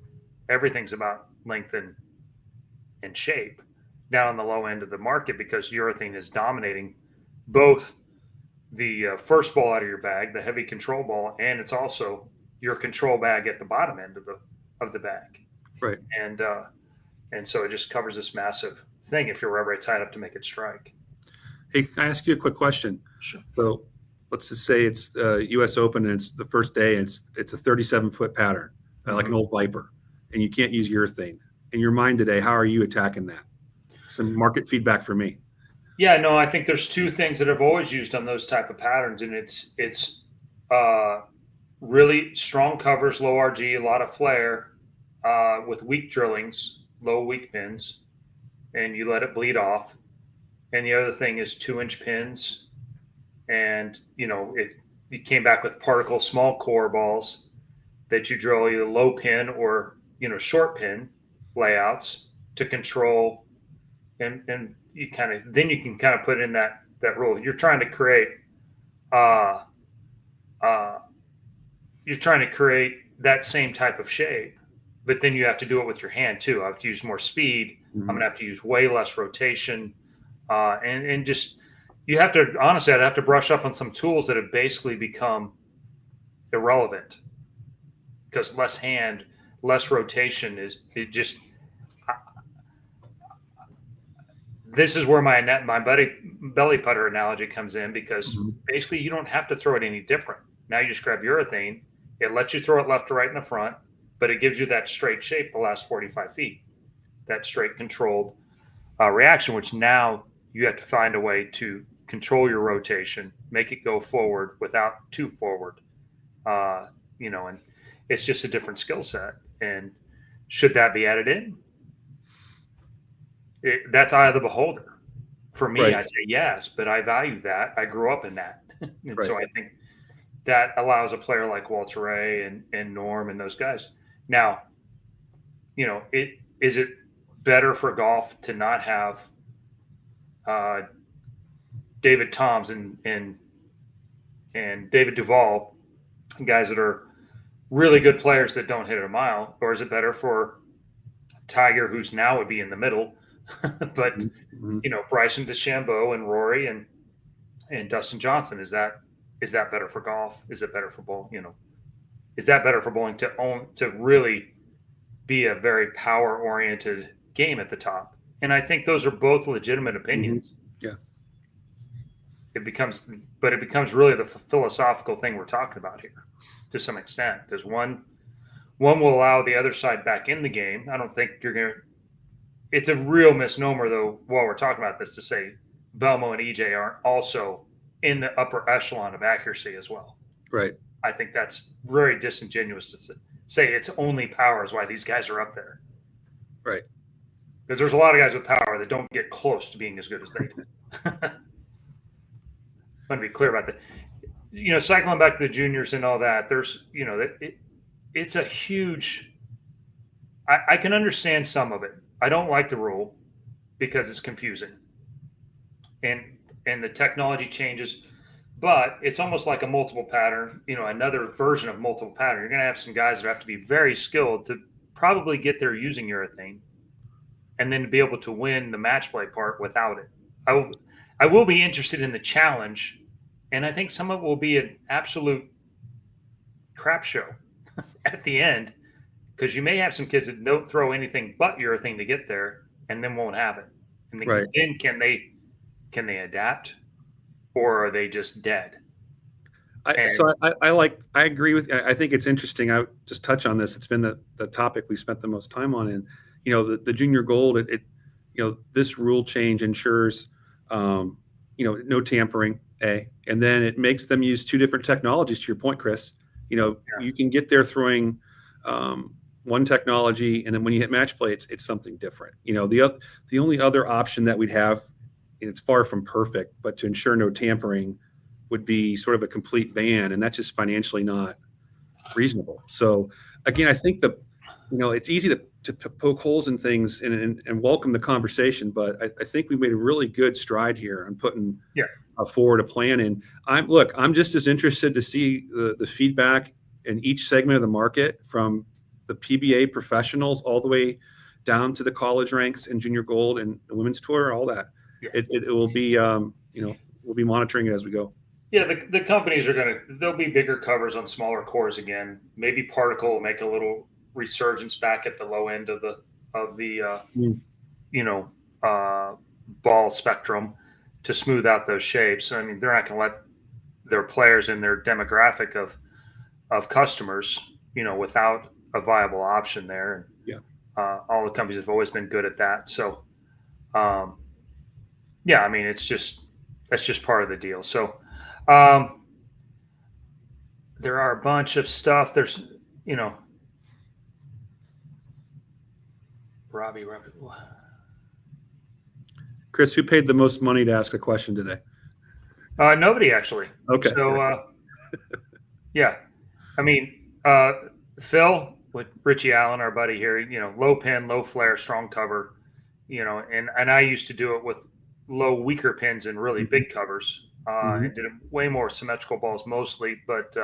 Everything's about length and shape down on the low end of the market, because urethane is dominating both the first ball out of your bag, the heavy control ball, and it's also your control bag at the bottom end of the bag. Right. And so it just covers this massive thing if your rev rate's high enough to make it strike. Hey, can I ask you a quick question? Sure. So let's just say it's U.S. Open and it's the first day, and it's a 37-foot pattern, like an old Viper, and you can't use urethane. In your mind today, how are you attacking that? Some market feedback for me. Yeah, no, I think there's two things that I've always used on those type of patterns, and it's really strong covers, low RG, a lot of flare, with weak drillings, low weak pins, and you let it bleed off. And the other thing is 2-inch pins, and if you came back with particle small core balls that you drill either low pin or short pin layouts to control, and you can kind of put in that rule. You're trying to create that same type of shape, but then you have to do it with your hand too. I have to use more speed. I'm gonna have to use way less rotation, and just you have to honestly, I'd have to brush up on some tools that have basically become irrelevant because less hand, less rotation this is where my belly putter analogy comes in, because basically you don't have to throw it any different. Now you just grab urethane. It lets you throw it left to right in the front, but it gives you that straight shape the last 45 feet, that straight controlled reaction, which now you have to find a way to control your rotation, make it go forward without too forward, and it's just a different skill set. And should that be added in? That's eye of the beholder. For me, right. I say yes, but I value that. I grew up in that. And right. So I think that allows a player like Walter Ray and Norm and those guys. Now, is it better for golf to not have David Toms and David Duval, guys that are really good players that don't hit it a mile, or is it better for Tiger, who's now would be in the middle, but Bryson DeChambeau and Rory and Dustin Johnson, is that better for golf? Is it better for bowling? Is that better for bowling to really be a very power oriented game at the top? And I think those are both legitimate opinions. Yeah. It becomes really the philosophical thing we're talking about here to some extent, because one will allow the other side back in the game. I don't think you're going to, it's a real misnomer though, while we're talking about this, to say Belmo and EJ aren't also in the upper echelon of accuracy as well. Right. I think that's very disingenuous to say it's only power is why these guys are up there. Right. Because there's a lot of guys with power that don't get close to being as good as they do. I want to be clear about that. Cycling back to the juniors and all that, there's, it's a huge, I can understand some of it. I don't like the rule because it's confusing and the technology changes, but it's almost like a multiple pattern, another version of multiple pattern. You're going to have some guys that have to be very skilled to probably get there using urethane and then to be able to win the match play part without it. I will be interested in the challenge, and I think some of it will be an absolute crap show at the end, because you may have some kids that don't throw anything but urethane to get there and then won't have it. And then can they adapt, or are they just dead? I agree with. I think it's interesting. I just touch on this. It's been the topic we spent the most time on, and the junior gold. This rule change ensures no tampering. And then it makes them use two different technologies. To your point, Chris, you can get there throwing one technology, and then when you hit match play, it's something different. The only other option that we'd have, and it's far from perfect, but to ensure no tampering, would be sort of a complete ban, and that's just financially not reasonable. So again, I think it's easy to poke holes in things and welcome the conversation, but I think we made a really good stride here on putting forward a plan. And I'm just as interested to see the feedback in each segment of the market, from the PBA professionals all the way down to the college ranks and junior gold and the women's tour, all that. Yeah. It will be, we'll be monitoring it as we go. Yeah, the companies there'll be bigger covers on smaller cores again. Maybe particle will make a little resurgence back at the low end of the ball spectrum to smooth out those shapes. I mean, they're not going to let their players in their demographic of customers, without a viable option there. All the companies have always been good at that. So, yeah, I mean, that's just part of the deal. So, there are a bunch of stuff. There's, Robbie. Chris, who paid the most money to ask a question today? Nobody actually. Okay. So, yeah, I mean, Phil with Richie Allen, our buddy here, low pin, low flare, strong cover, and I used to do it with low, weaker pins and really big covers. And did way more symmetrical balls mostly, but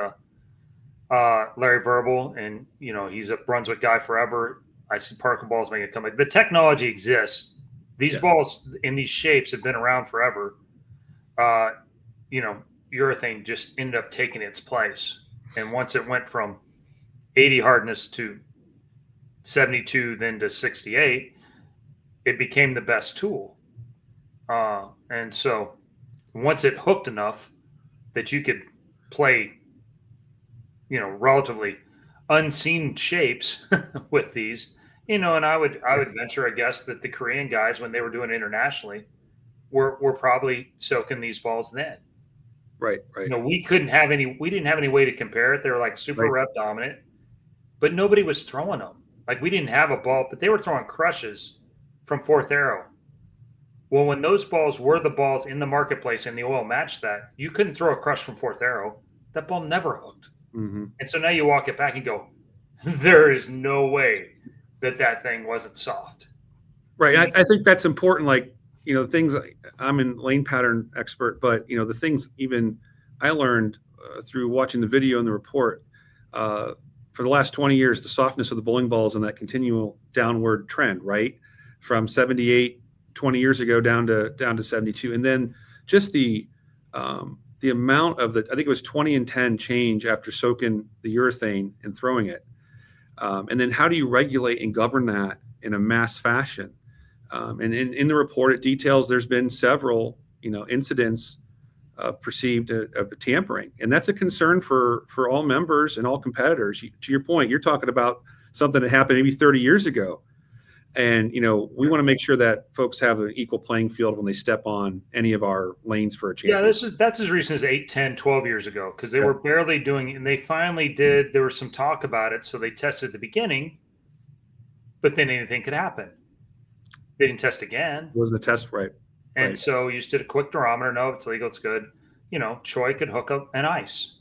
Larry Verbal, and he's a Brunswick guy forever. I see Parker balls making a comeback. The technology exists. These balls in these shapes have been around forever. Urethane just ended up taking its place. And once it went from 80 hardness to 72, then to 68, it became the best tool. And so once it hooked enough that you could play, relatively unseen shapes with these, and I would venture a guess that the Korean guys, when they were doing it internationally, were probably soaking these balls then. Right. We didn't have any way to compare it. They were like super rep dominant, but nobody was throwing them. Like, we didn't have a ball, but they were throwing crushes from Fourth Arrow. Well, when those balls were the balls in the marketplace and the oil matched that, you couldn't throw a crush from Fourth Arrow. That ball never hooked. And so now you walk it back and go, there is no way that thing wasn't soft. Right. I think that's important. Like, things, I'm in lane pattern expert, but the things even I learned through watching the video and the report for the last 20 years, the softness of the bowling balls and that continual downward trend, right? From 78, 20 years ago down to 72. And then just the amount of I think it was 20 and 10 change after soaking the urethane and throwing it. And then how do you regulate and govern that in a mass fashion? And in the report, it details there's been several, incidents of perceived of tampering, and that's a concern for all members and all competitors. To your point, you're talking about something that happened maybe 30 years ago, and we want to make sure that folks have an equal playing field when they step on any of our lanes for a championship. Yeah, that's as recent as 8, 10, 12 years ago, because they were barely doing it, and they finally did. There was some talk about it, so they tested at the beginning, but then anything could happen. They didn't test again. Was the test right? And so you just did a quick durometer. No, it's legal. It's good. Troy could hook up an ice.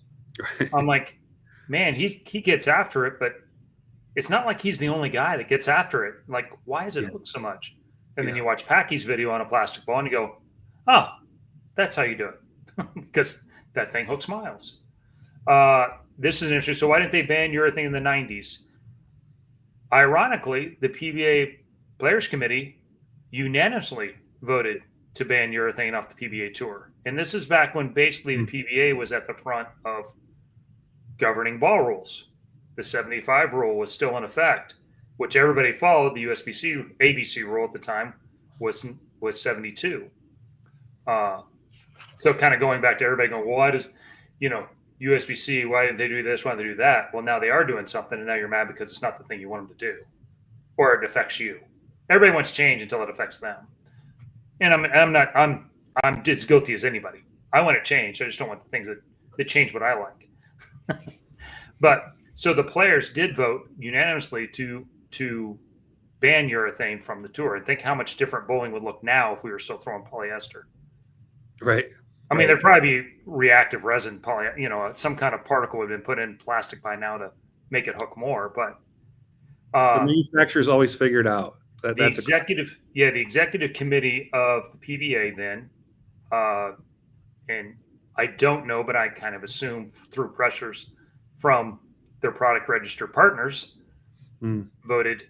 Right. I'm like, man, he gets after it, but it's not like he's the only guy that gets after it. Like, why is it hooked so much? And then you watch Packy's video on a plastic ball and you go, oh, that's how you do it. Because that thing hooks miles. This is interesting. So why didn't they ban urethane in the 90s? Ironically, the PBA Players Committee unanimously voted to ban urethane off the PBA Tour. And this is back when basically the PBA was at the front of governing ball rules. The 75 rule was still in effect, which everybody followed. The USBC ABC rule at the time was 72. So kind of going back to everybody going, well, why does, USBC, why didn't they do this? Why didn't they do that? Well, now they are doing something, and now you're mad because it's not the thing you want them to do, or it affects you. Everybody wants change until it affects them. And I'm as guilty as anybody. I want to change. I just don't want the things that change what I like. But so the players did vote unanimously to ban urethane from the tour. And think how much different bowling would look now if we were still throwing polyester. Right. I mean, there'd probably be reactive resin, some kind of particle would have been put in plastic by now to make it hook more. But the manufacturers always figured out that the executive committee of the PBA then, and I don't know, but I kind of assume through pressures from their product register partners, voted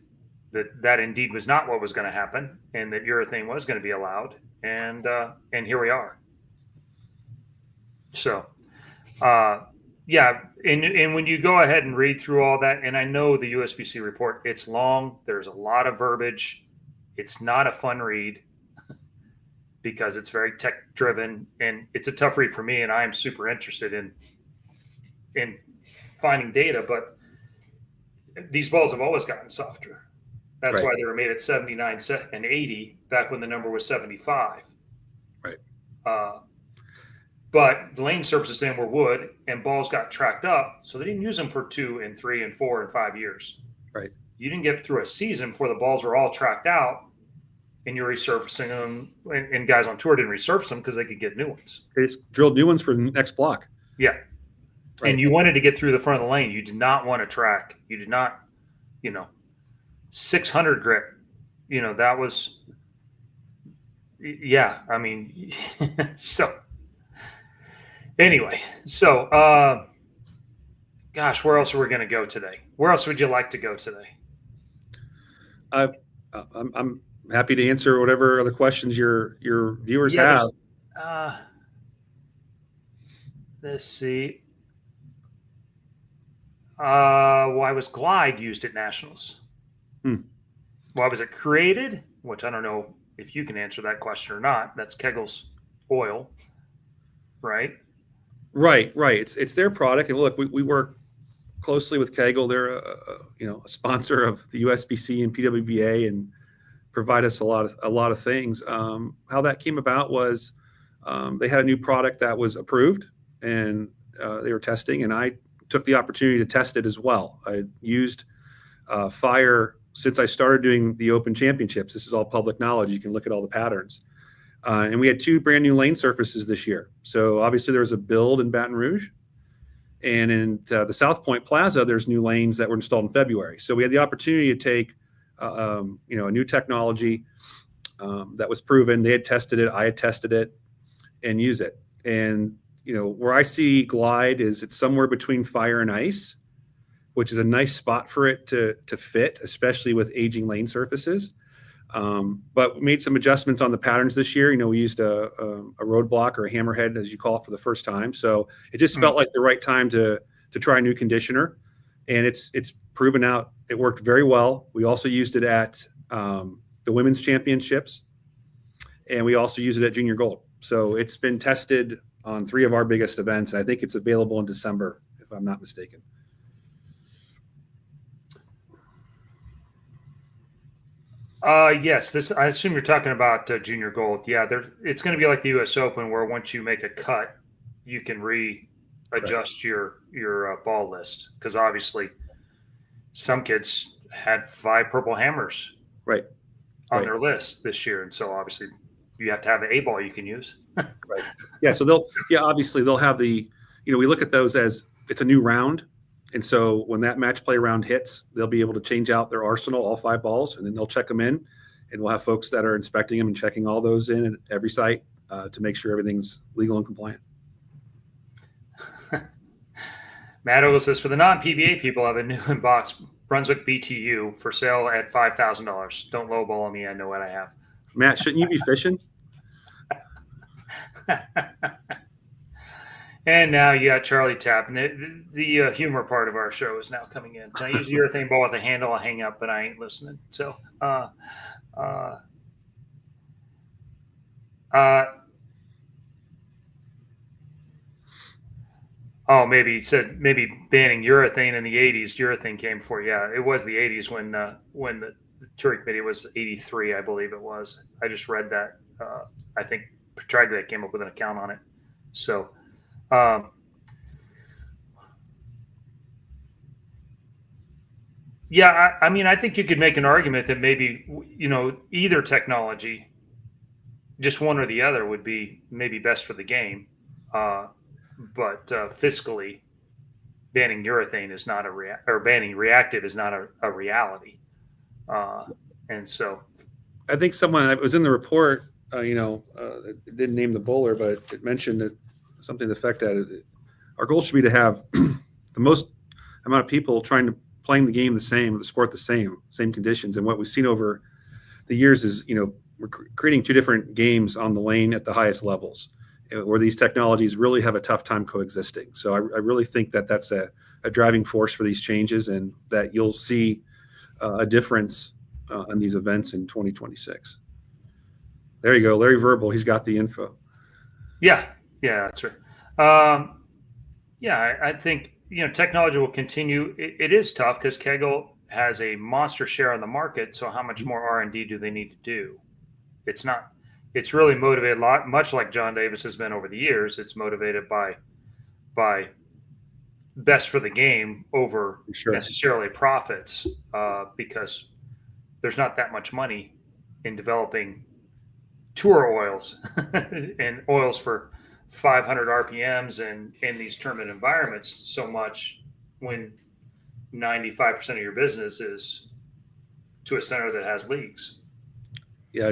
that indeed was not what was going to happen, and that urethane was going to be allowed, and here we are. So, and when you go ahead and read through all that, and I know the USBC report, it's long. There's a lot of verbiage. It's not a fun read because it's very tech driven, and it's a tough read for me. And I am super interested in finding data, but these balls have always gotten softer. That's why they were made at 79 and 80 back when the number was 75. Right. But the lane surfaces then were wood, and balls got tracked up, so they didn't use them for 2 and 3 and 4 and 5 years. Right. You didn't get through a season before the balls were all tracked out, and you're resurfacing them. And guys on tour didn't resurface them because they could get new ones. They just drilled new ones for the next block. Yeah. Right. And you wanted to get through the front of the lane. You did not want to track. You did not, 600 grit. That was, yeah. I mean, so anyway, gosh, where else are we going to go today? Where else would you like to go today? I'm happy to answer whatever other questions your viewers have. Let's see. Why was Glide used at Nationals? Why was it created? Which I don't know if you can answer that question or not. That's Kegel's oil, right? Right. It's their product, and look, we work closely with Kegel. They're a sponsor of the USBC and PWBA, and provide us a lot of things. How that came about was they had a new product that was approved, and they were testing, and I took the opportunity to test it as well. I used fire since I started doing the Open Championships. This is all public knowledge. You can look at all the patterns. And we had 2 brand new lane surfaces this year. So obviously there was a build in Baton Rouge, and in the South Point Plaza, there's new lanes that were installed in February. So we had the opportunity to take, a new technology that was proven. They had tested it, I had tested it, and use it. And where I see Glide is it's somewhere between fire and ice, which is a nice spot for it to fit, especially with aging lane surfaces. But we made some adjustments on the patterns this year. We used a roadblock or a hammerhead, as you call it, for the first time. So it just felt like the right time to try a new conditioner, and it's proven out. It worked very well. We also used it at the women's championships, and we also used it at Junior Gold. So it's been tested on 3 of our biggest events, and I think it's available in December, if I'm not mistaken. Yes, I assume you're talking about Junior Gold. Yeah, it's going to be like the U.S. Open, where once you make a cut, you can readjust your ball list, because obviously some kids had 5 purple hammers on their list this year, and so obviously you have to have an A ball you can use. Right. Yeah. So obviously they'll have we look at those as it's a new round. And so when that match play round hits, they'll be able to change out their arsenal, all 5 balls, and then they'll check them in, and we'll have folks that are inspecting them and checking all those in at every site to make sure everything's legal and compliant. Matt Ogle says, for the non-PBA people, I have a new in-box Brunswick BTU for sale at $5,000. Don't lowball me. I know what I have. Matt, shouldn't you be fishing? And now you got Charlie tapping. The humor part of our show is now coming in. Can I use the urethane ball with a handle? I'll hang up, but I ain't listening. So, maybe he said maybe banning urethane in the 80s. Urethane came before. Yeah, it was the 80s when the touring committee was 83, I believe it was. I just read that. I think Petraglia came up with an account on it. So, I mean, I think you could make an argument that maybe, either technology, just one or the other, would be maybe best for the game. But fiscally, banning urethane is not or banning reactive is not a reality. And so, I think someone that was in the report, it didn't name the bowler, but it mentioned that something to the effect that our goal should be to have the most amount of people playing the game the same, the sport the same conditions. And what we've seen over the years is, we're creating 2 different games on the lane at the highest levels, where these technologies really have a tough time coexisting. So I really think that that's a driving force for these changes, and that you'll see a difference on these events in 2026. There you go, Larry Verbal. He's got the info. Yeah, that's right. I think technology will continue. It is tough because Kegel has a monster share on the market. So how much more R&D do they need to do? It's not. It's really motivated much like John Davis has been over the years. It's motivated by best for the game over necessarily profits, because there's not that much money in developing tour oils and oils for 500 RPMs and in these tournament environments so much when 95% of your business is to a center that has leagues. Yeah.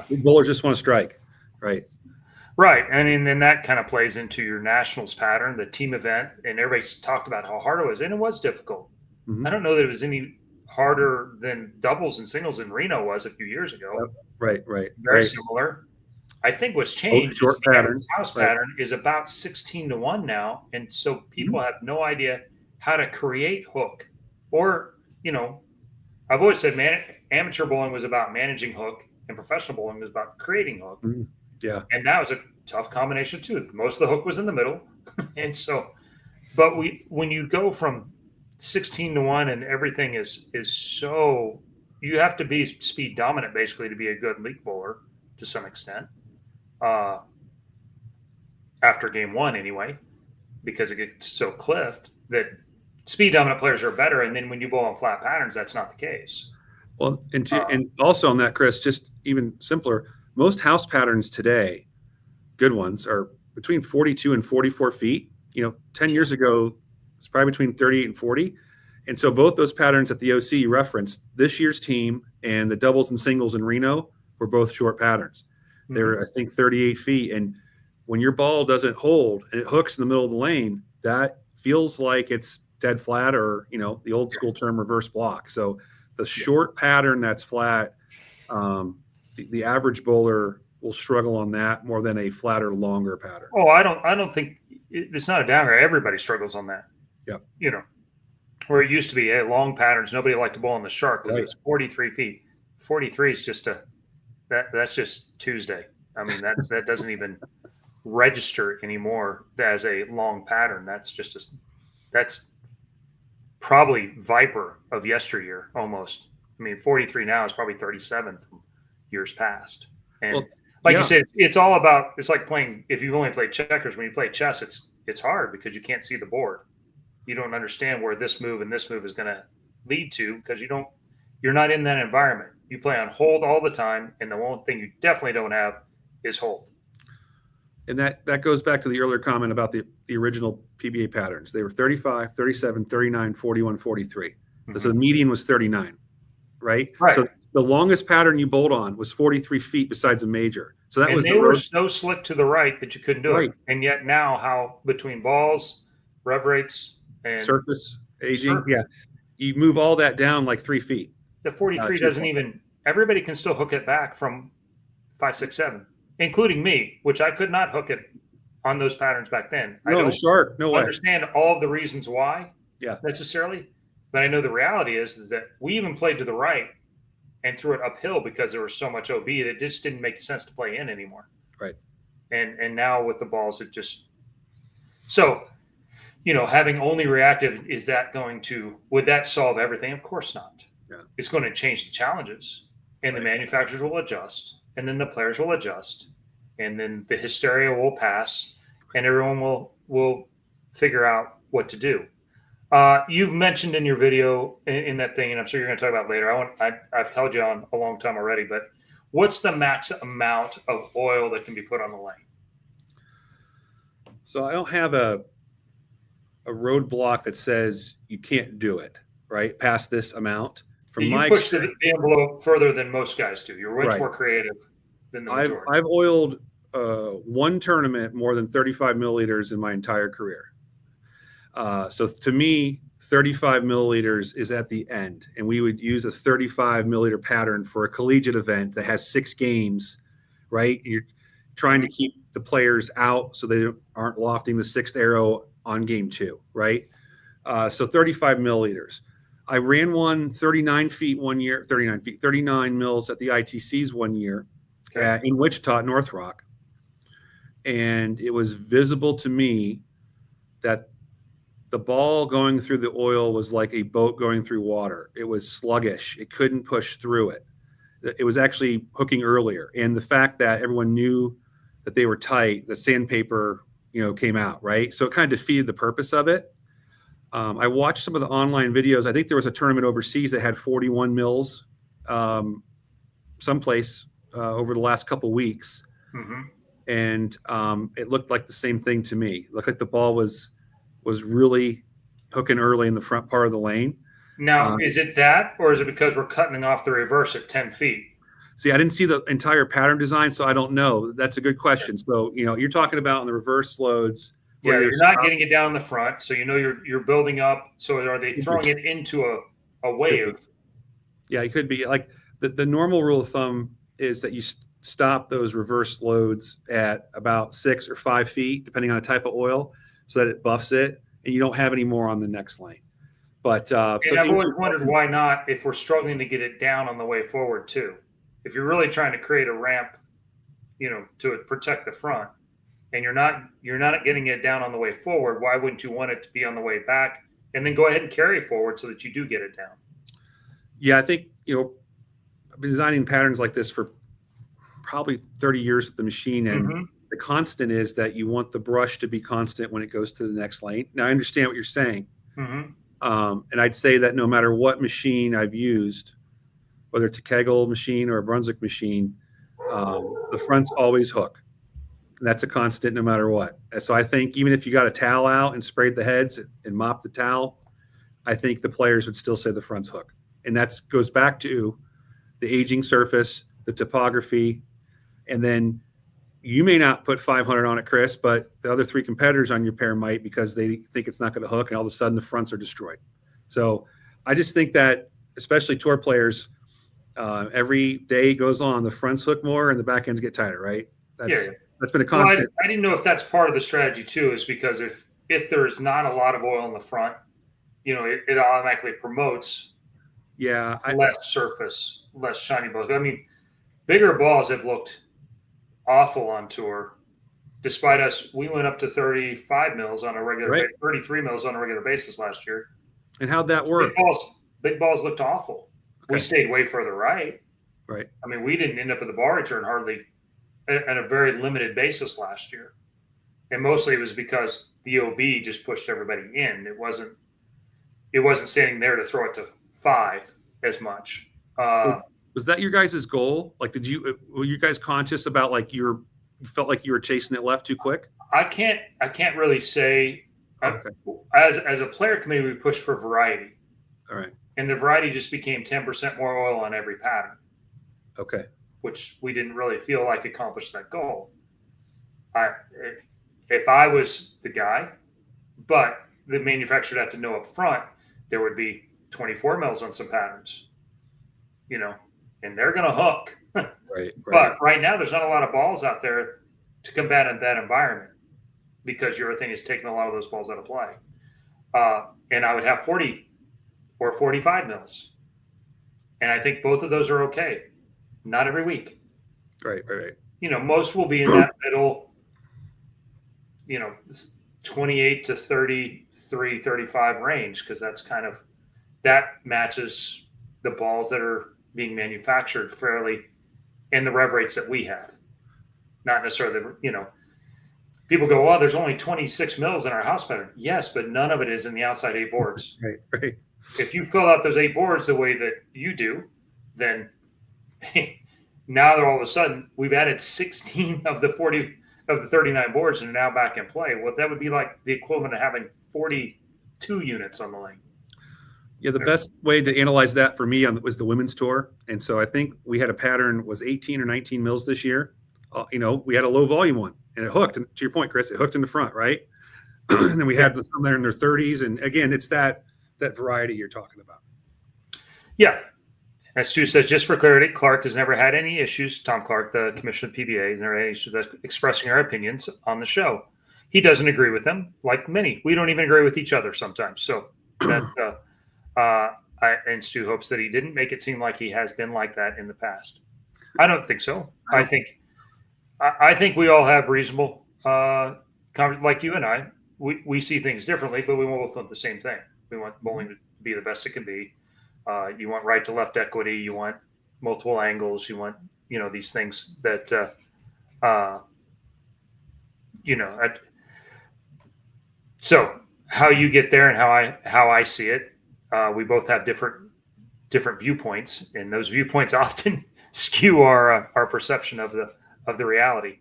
And bowlers just want to strike. Right. Right. I mean, then that kind of plays into your nationals pattern, the team event, and everybody's talked about how hard it was, and it was difficult. I don't know that it was any harder than doubles and singles in Reno was a few years ago. Right. Very similar. I think what's changed short patterns. House pattern is about 16-1 now, and so people have no idea how to create hook. Or, I've always said amateur bowling was about managing hook, and professional bowling was about creating hook. Yeah. And that was a tough combination too. Most of the hook was in the middle. And so, but when you go from 16-1 and everything is so, you have to be speed dominant basically to be a good league bowler to some extent. After game one anyway, because it gets so cliffed that speed dominant players are better. And then when you bowl on flat patterns, that's not the case. Well, and also on that, Chris, just even simpler, most house patterns today, good ones, are between 42 and 44 feet. 10 years ago, it's probably between 38 and 40. And so both those patterns at the OC you referenced, this year's team and the doubles and singles in Reno were both short patterns. They're, I think, 38 feet. And when your ball doesn't hold and it hooks in the middle of the lane, that feels like it's dead flat, or, the old school term, reverse block. So the short pattern that's flat, the average bowler will struggle on that more than a flatter, longer pattern. Oh, I don't think it's not a downgrade. Everybody struggles on that. Yeah. Where it used to be long patterns, nobody liked to bowl on the shark because it was 43 feet. 43 is just that's just Tuesday. I mean, that doesn't even register anymore as a long pattern. That's probably Viper of yesteryear almost. I mean, 43 now is probably 37 from years past. And you said, it's all about, it's like playing, if you've only played checkers, when you play chess, it's hard because you can't see the board. You don't understand where this move and this move is going to lead to because you're not in that environment. You play on hold all the time, and the one thing you definitely don't have is hold. And that goes back to the earlier comment about the original PBA patterns. They were 35, 37, 39, 41, 43. So the median was 39, right? So the longest pattern you bowled on was 43 feet besides a major. So that was they were so slick to the right that you couldn't do it. And yet now, how between balls, rev rates, and surface aging, you move all that down like 3 feet. The 43 doesn't even. Everybody can still hook it back from 5, 6, 7, including me, which I could not hook it on those patterns back then. I don't understand all of the reasons why necessarily, but I know the reality is that we even played to the right and threw it uphill because there was so much OB that it just didn't make sense to play in anymore. Right. And now with the balls, it just so. Having only reactive, would that solve everything? Of course not. Yeah. It's going to change the challenges, and the manufacturers will adjust, and then the players will adjust, and then the hysteria will pass, and everyone will figure out what to do. You've mentioned in your video in that thing, and I'm sure you're going to talk about it later. I've held you on a long time already, but what's the max amount of oil that can be put on the lane? So I don't have a roadblock that says you can't do it, right? Past this amount. You push the envelope further than most guys do. You're much more creative than the majority. I've oiled one tournament more than 35 milliliters in my entire career. So to me, 35 milliliters is at the end, and we would use a 35 milliliter pattern for a collegiate event that has 6 games, right? You're trying to keep the players out so they aren't lofting the 6th arrow on game 2, right? So 35 milliliters. I ran one 39 mils at the ITCs one year in Wichita at North Rock. And it was visible to me that the ball going through the oil was like a boat going through water. It was sluggish. It couldn't push through it. It was actually hooking earlier. And the fact that everyone knew that they were tight, the sandpaper, came out, right? So it kind of defeated the purpose of it. I watched some of the online videos. I think there was a tournament overseas that had 41 mils someplace over the last couple of weeks. Mm-hmm. And it looked like the same thing to me. It looked like the ball was really hooking early in the front part of the lane. Now, is it that, or is it because we're cutting off the reverse at 10 feet? See, I didn't see the entire pattern design, so I don't know. That's a good question. So, you're talking about on the reverse loads. Yeah, you're not getting it down the front, so you're building up. So are they throwing it into a wave? Yeah, it could be. Like the normal rule of thumb is that you stop those reverse loads at about 6 or 5 feet, depending on the type of oil, so that it buffs it, and you don't have any more on the next lane. But and I've always wondered why not, if we're struggling to get it down on the way forward too. If you're really trying to create a ramp, to protect the front, and you're not getting it down on the way forward, why wouldn't you want it to be on the way back and then go ahead and carry it forward so that you do get it down? Yeah, I think I've been designing patterns like this for probably 30 years with the machine, and the constant is that you want the brush to be constant when it goes to the next lane. Now, I understand what you're saying. And I'd say that no matter what machine I've used, whether it's a Kegel machine or a Brunswick machine, the fronts always hook. And that's a constant no matter what. And so I think even if you got a towel out and sprayed the heads and mopped the towel, I think the players would still say the fronts hook. And that goes back to the aging surface, the topography, and then you may not put 500 on it, Chris, but the other 3 competitors on your pair might, because they think it's not going to hook, and all of a sudden the fronts are destroyed. So I just think that, especially tour players, every day goes on, the fronts hook more and the back ends get tighter, right? That's been a constant. Well, I didn't know if that's part of the strategy too, is because if there's not a lot of oil in the front, it automatically promotes less surface, less shiny balls. I mean, bigger balls have looked awful on tour, despite us. We went up to 35 mils on a regular, 33 mils on a regular basis last year. And how'd that work? Big balls looked awful. Okay. We stayed way further right. Right. I mean, we didn't end up at the bar return hardly at a very limited basis last year. And mostly it was because the OB just pushed everybody in. It wasn't standing there to throw it to 5 as much. Was that your guys' goal? Like, were you guys conscious about, like, you felt like you were chasing it left too quick? I can't really say. Okay. As a player committee, we pushed for variety. All right. And the variety just became 10% more oil on every pattern. Okay. Which we didn't really feel like accomplished that goal. If I was the guy, but the manufacturer had to know up front, there would be 24 mils on some patterns, and they're going to hook. Right. But right now, there's not a lot of balls out there to combat that environment, because urethane is taking a lot of those balls out of play. And I would have 40 or 45 mils. And I think both of those are okay. Not every week. Right. Most will be in that middle, 28 to 33, 35 range, because that matches the balls that are being manufactured fairly in the rev rates that we have. Not necessarily, people go, well, there's only 26 mils in our house pattern. Yes, but none of it is in the outside 8 boards. Right. If you fill out those 8 boards the way that you do, then now they're all of a sudden, we've added 16 of the 39 boards and are now back in play. Well, that would be like the equivalent of having 42 units on the lane. Yeah, the best way to analyze that for me was the women's tour. And so I think we had a pattern, was 18 or 19 mils this year. We had a low volume one, and it hooked. And to your point, Chris, it hooked in the front, right? And then we had some that are in their 30s. And again, it's that variety you're talking about. Yeah. As Stu says, just for clarity, Clark has never had any issues. Tom Clark, the commissioner of PBA, has never had any issues expressing our opinions on the show. He doesn't agree with them, like many. We don't even agree with each other sometimes. So that's and Stu hopes that he didn't make it seem like he has been like that in the past. I don't think so. I think we all have reasonable, like you and I, we see things differently, but we both want the same thing. We want bowling to be the best it can be. You want right to left equity. You want multiple angles. You want, these things that, so how you get there and how I see it, we both have different viewpoints, and those viewpoints often skew our perception of the reality.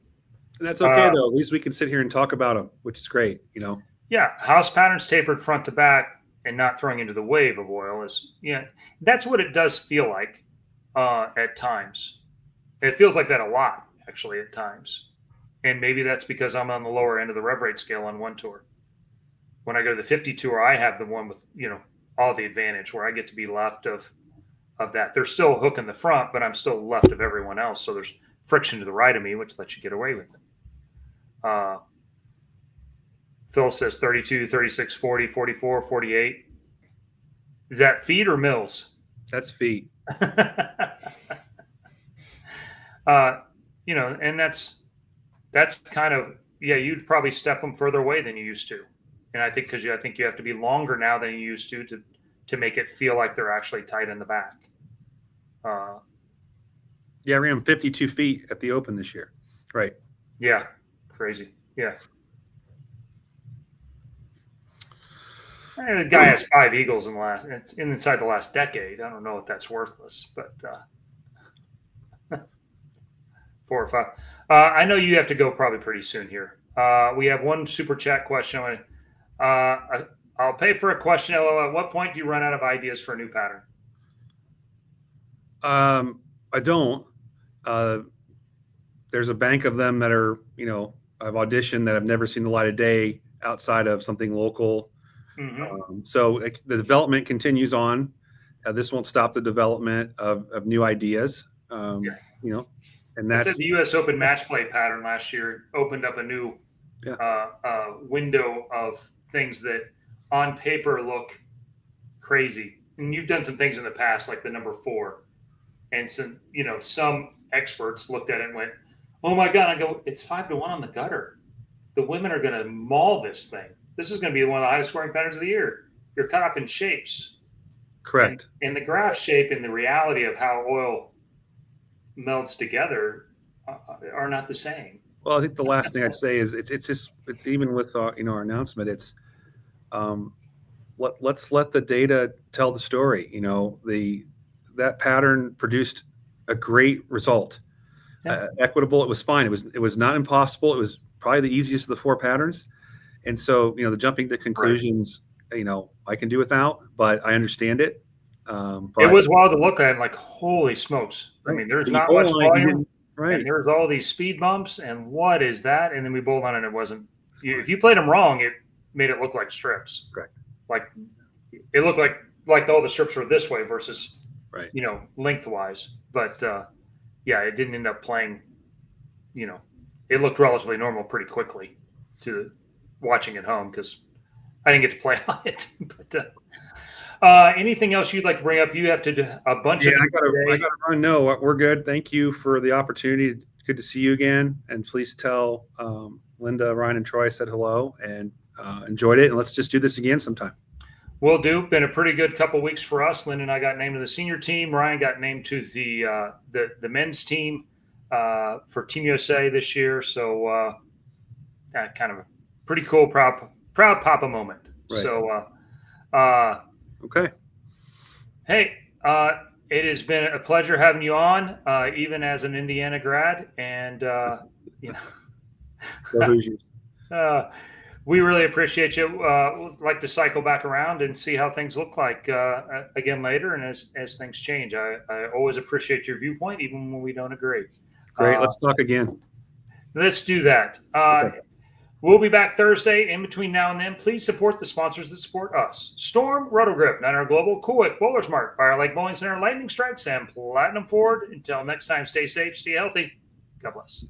And that's okay though. At least we can sit here and talk about them, which is great. Yeah, house patterns tapered front to back and not throwing into the wave of oil is, that's what it does feel like at times. It feels like that a lot, actually, at times. And maybe that's because I'm on the lower end of the rev rate scale on one tour. When I go to the 50 tour, I have the one with, all the advantage, where I get to be left of that. There's still a hook in the front, but I'm still left of everyone else. So there's friction to the right of me, which lets you get away with it. Phil says 32, 36, 40, 44, 48. Is that feet or mils? That's feet. And that's kind of, you'd probably step them further away than you used to. And I think because I think you have to be longer now than you used to make it feel like they're actually tight in the back. I ran them 52 feet at the Open this year. Right. Yeah. Crazy. Yeah. The guy has 5 eagles inside the last decade. I don't know if that's worthless, but 4 or 5. I know you have to go probably pretty soon here. We have one super chat question. I'll pay for a question. At what point do you run out of ideas for a new pattern? I don't. There's a bank of them that are, I've auditioned that I've never seen the light of day outside of something local. Mm-hmm. So the development continues on. This won't stop the development of new ideas. And that's Correct. And the graph shape and the reality of how oil melts together are not the same. Well, I think the last thing I'd say is it's even with our announcement, it's let's let the data tell the story. That pattern produced a great result. Yeah. Equitable, it was fine. It was not impossible. It was probably the easiest of the 4 patterns. And so, the jumping to conclusions, right. I can do without, but I understand it. It was wild to look at, like, holy smokes. I mean, there's not much volume. Right. And there's all these speed bumps, and what is that? And then we bowled on it, and it wasn't. If you played them wrong, it made it look like strips. Correct. Like, it looked like all the strips were this way versus, right. Lengthwise. But, it didn't end up playing, it looked relatively normal pretty quickly to watching at home because I didn't get to play on it. But anything else you'd like to bring up? You have to do a bunch of. I gotta run. No, we're good. Thank you for the opportunity. Good to see you again. And please tell Linda, Ryan, and Troy I said hello and enjoyed it. And let's just do this again sometime. Will do. Been a pretty good couple weeks for us. Linda and I got named to the senior team. Ryan got named to the men's team for Team USA this year. So kind of a pretty cool, proud Papa moment. Right. So. Okay. Hey, it has been a pleasure having you on, even as an Indiana grad, and we really appreciate you. We'd like to cycle back around and see how things look like again later, and as things change. I always appreciate your viewpoint, even when we don't agree. Great. Let's talk again. Let's do that. Okay. We'll be back Thursday. In between now and then, please support the sponsors that support us. Storm, Rotogrip, Niner Global, Coolwick, Bowler Smart, Fire Lake Bowling Center, Lightning Strikes, and Platinum Ford. Until next time, stay safe, stay healthy. God bless.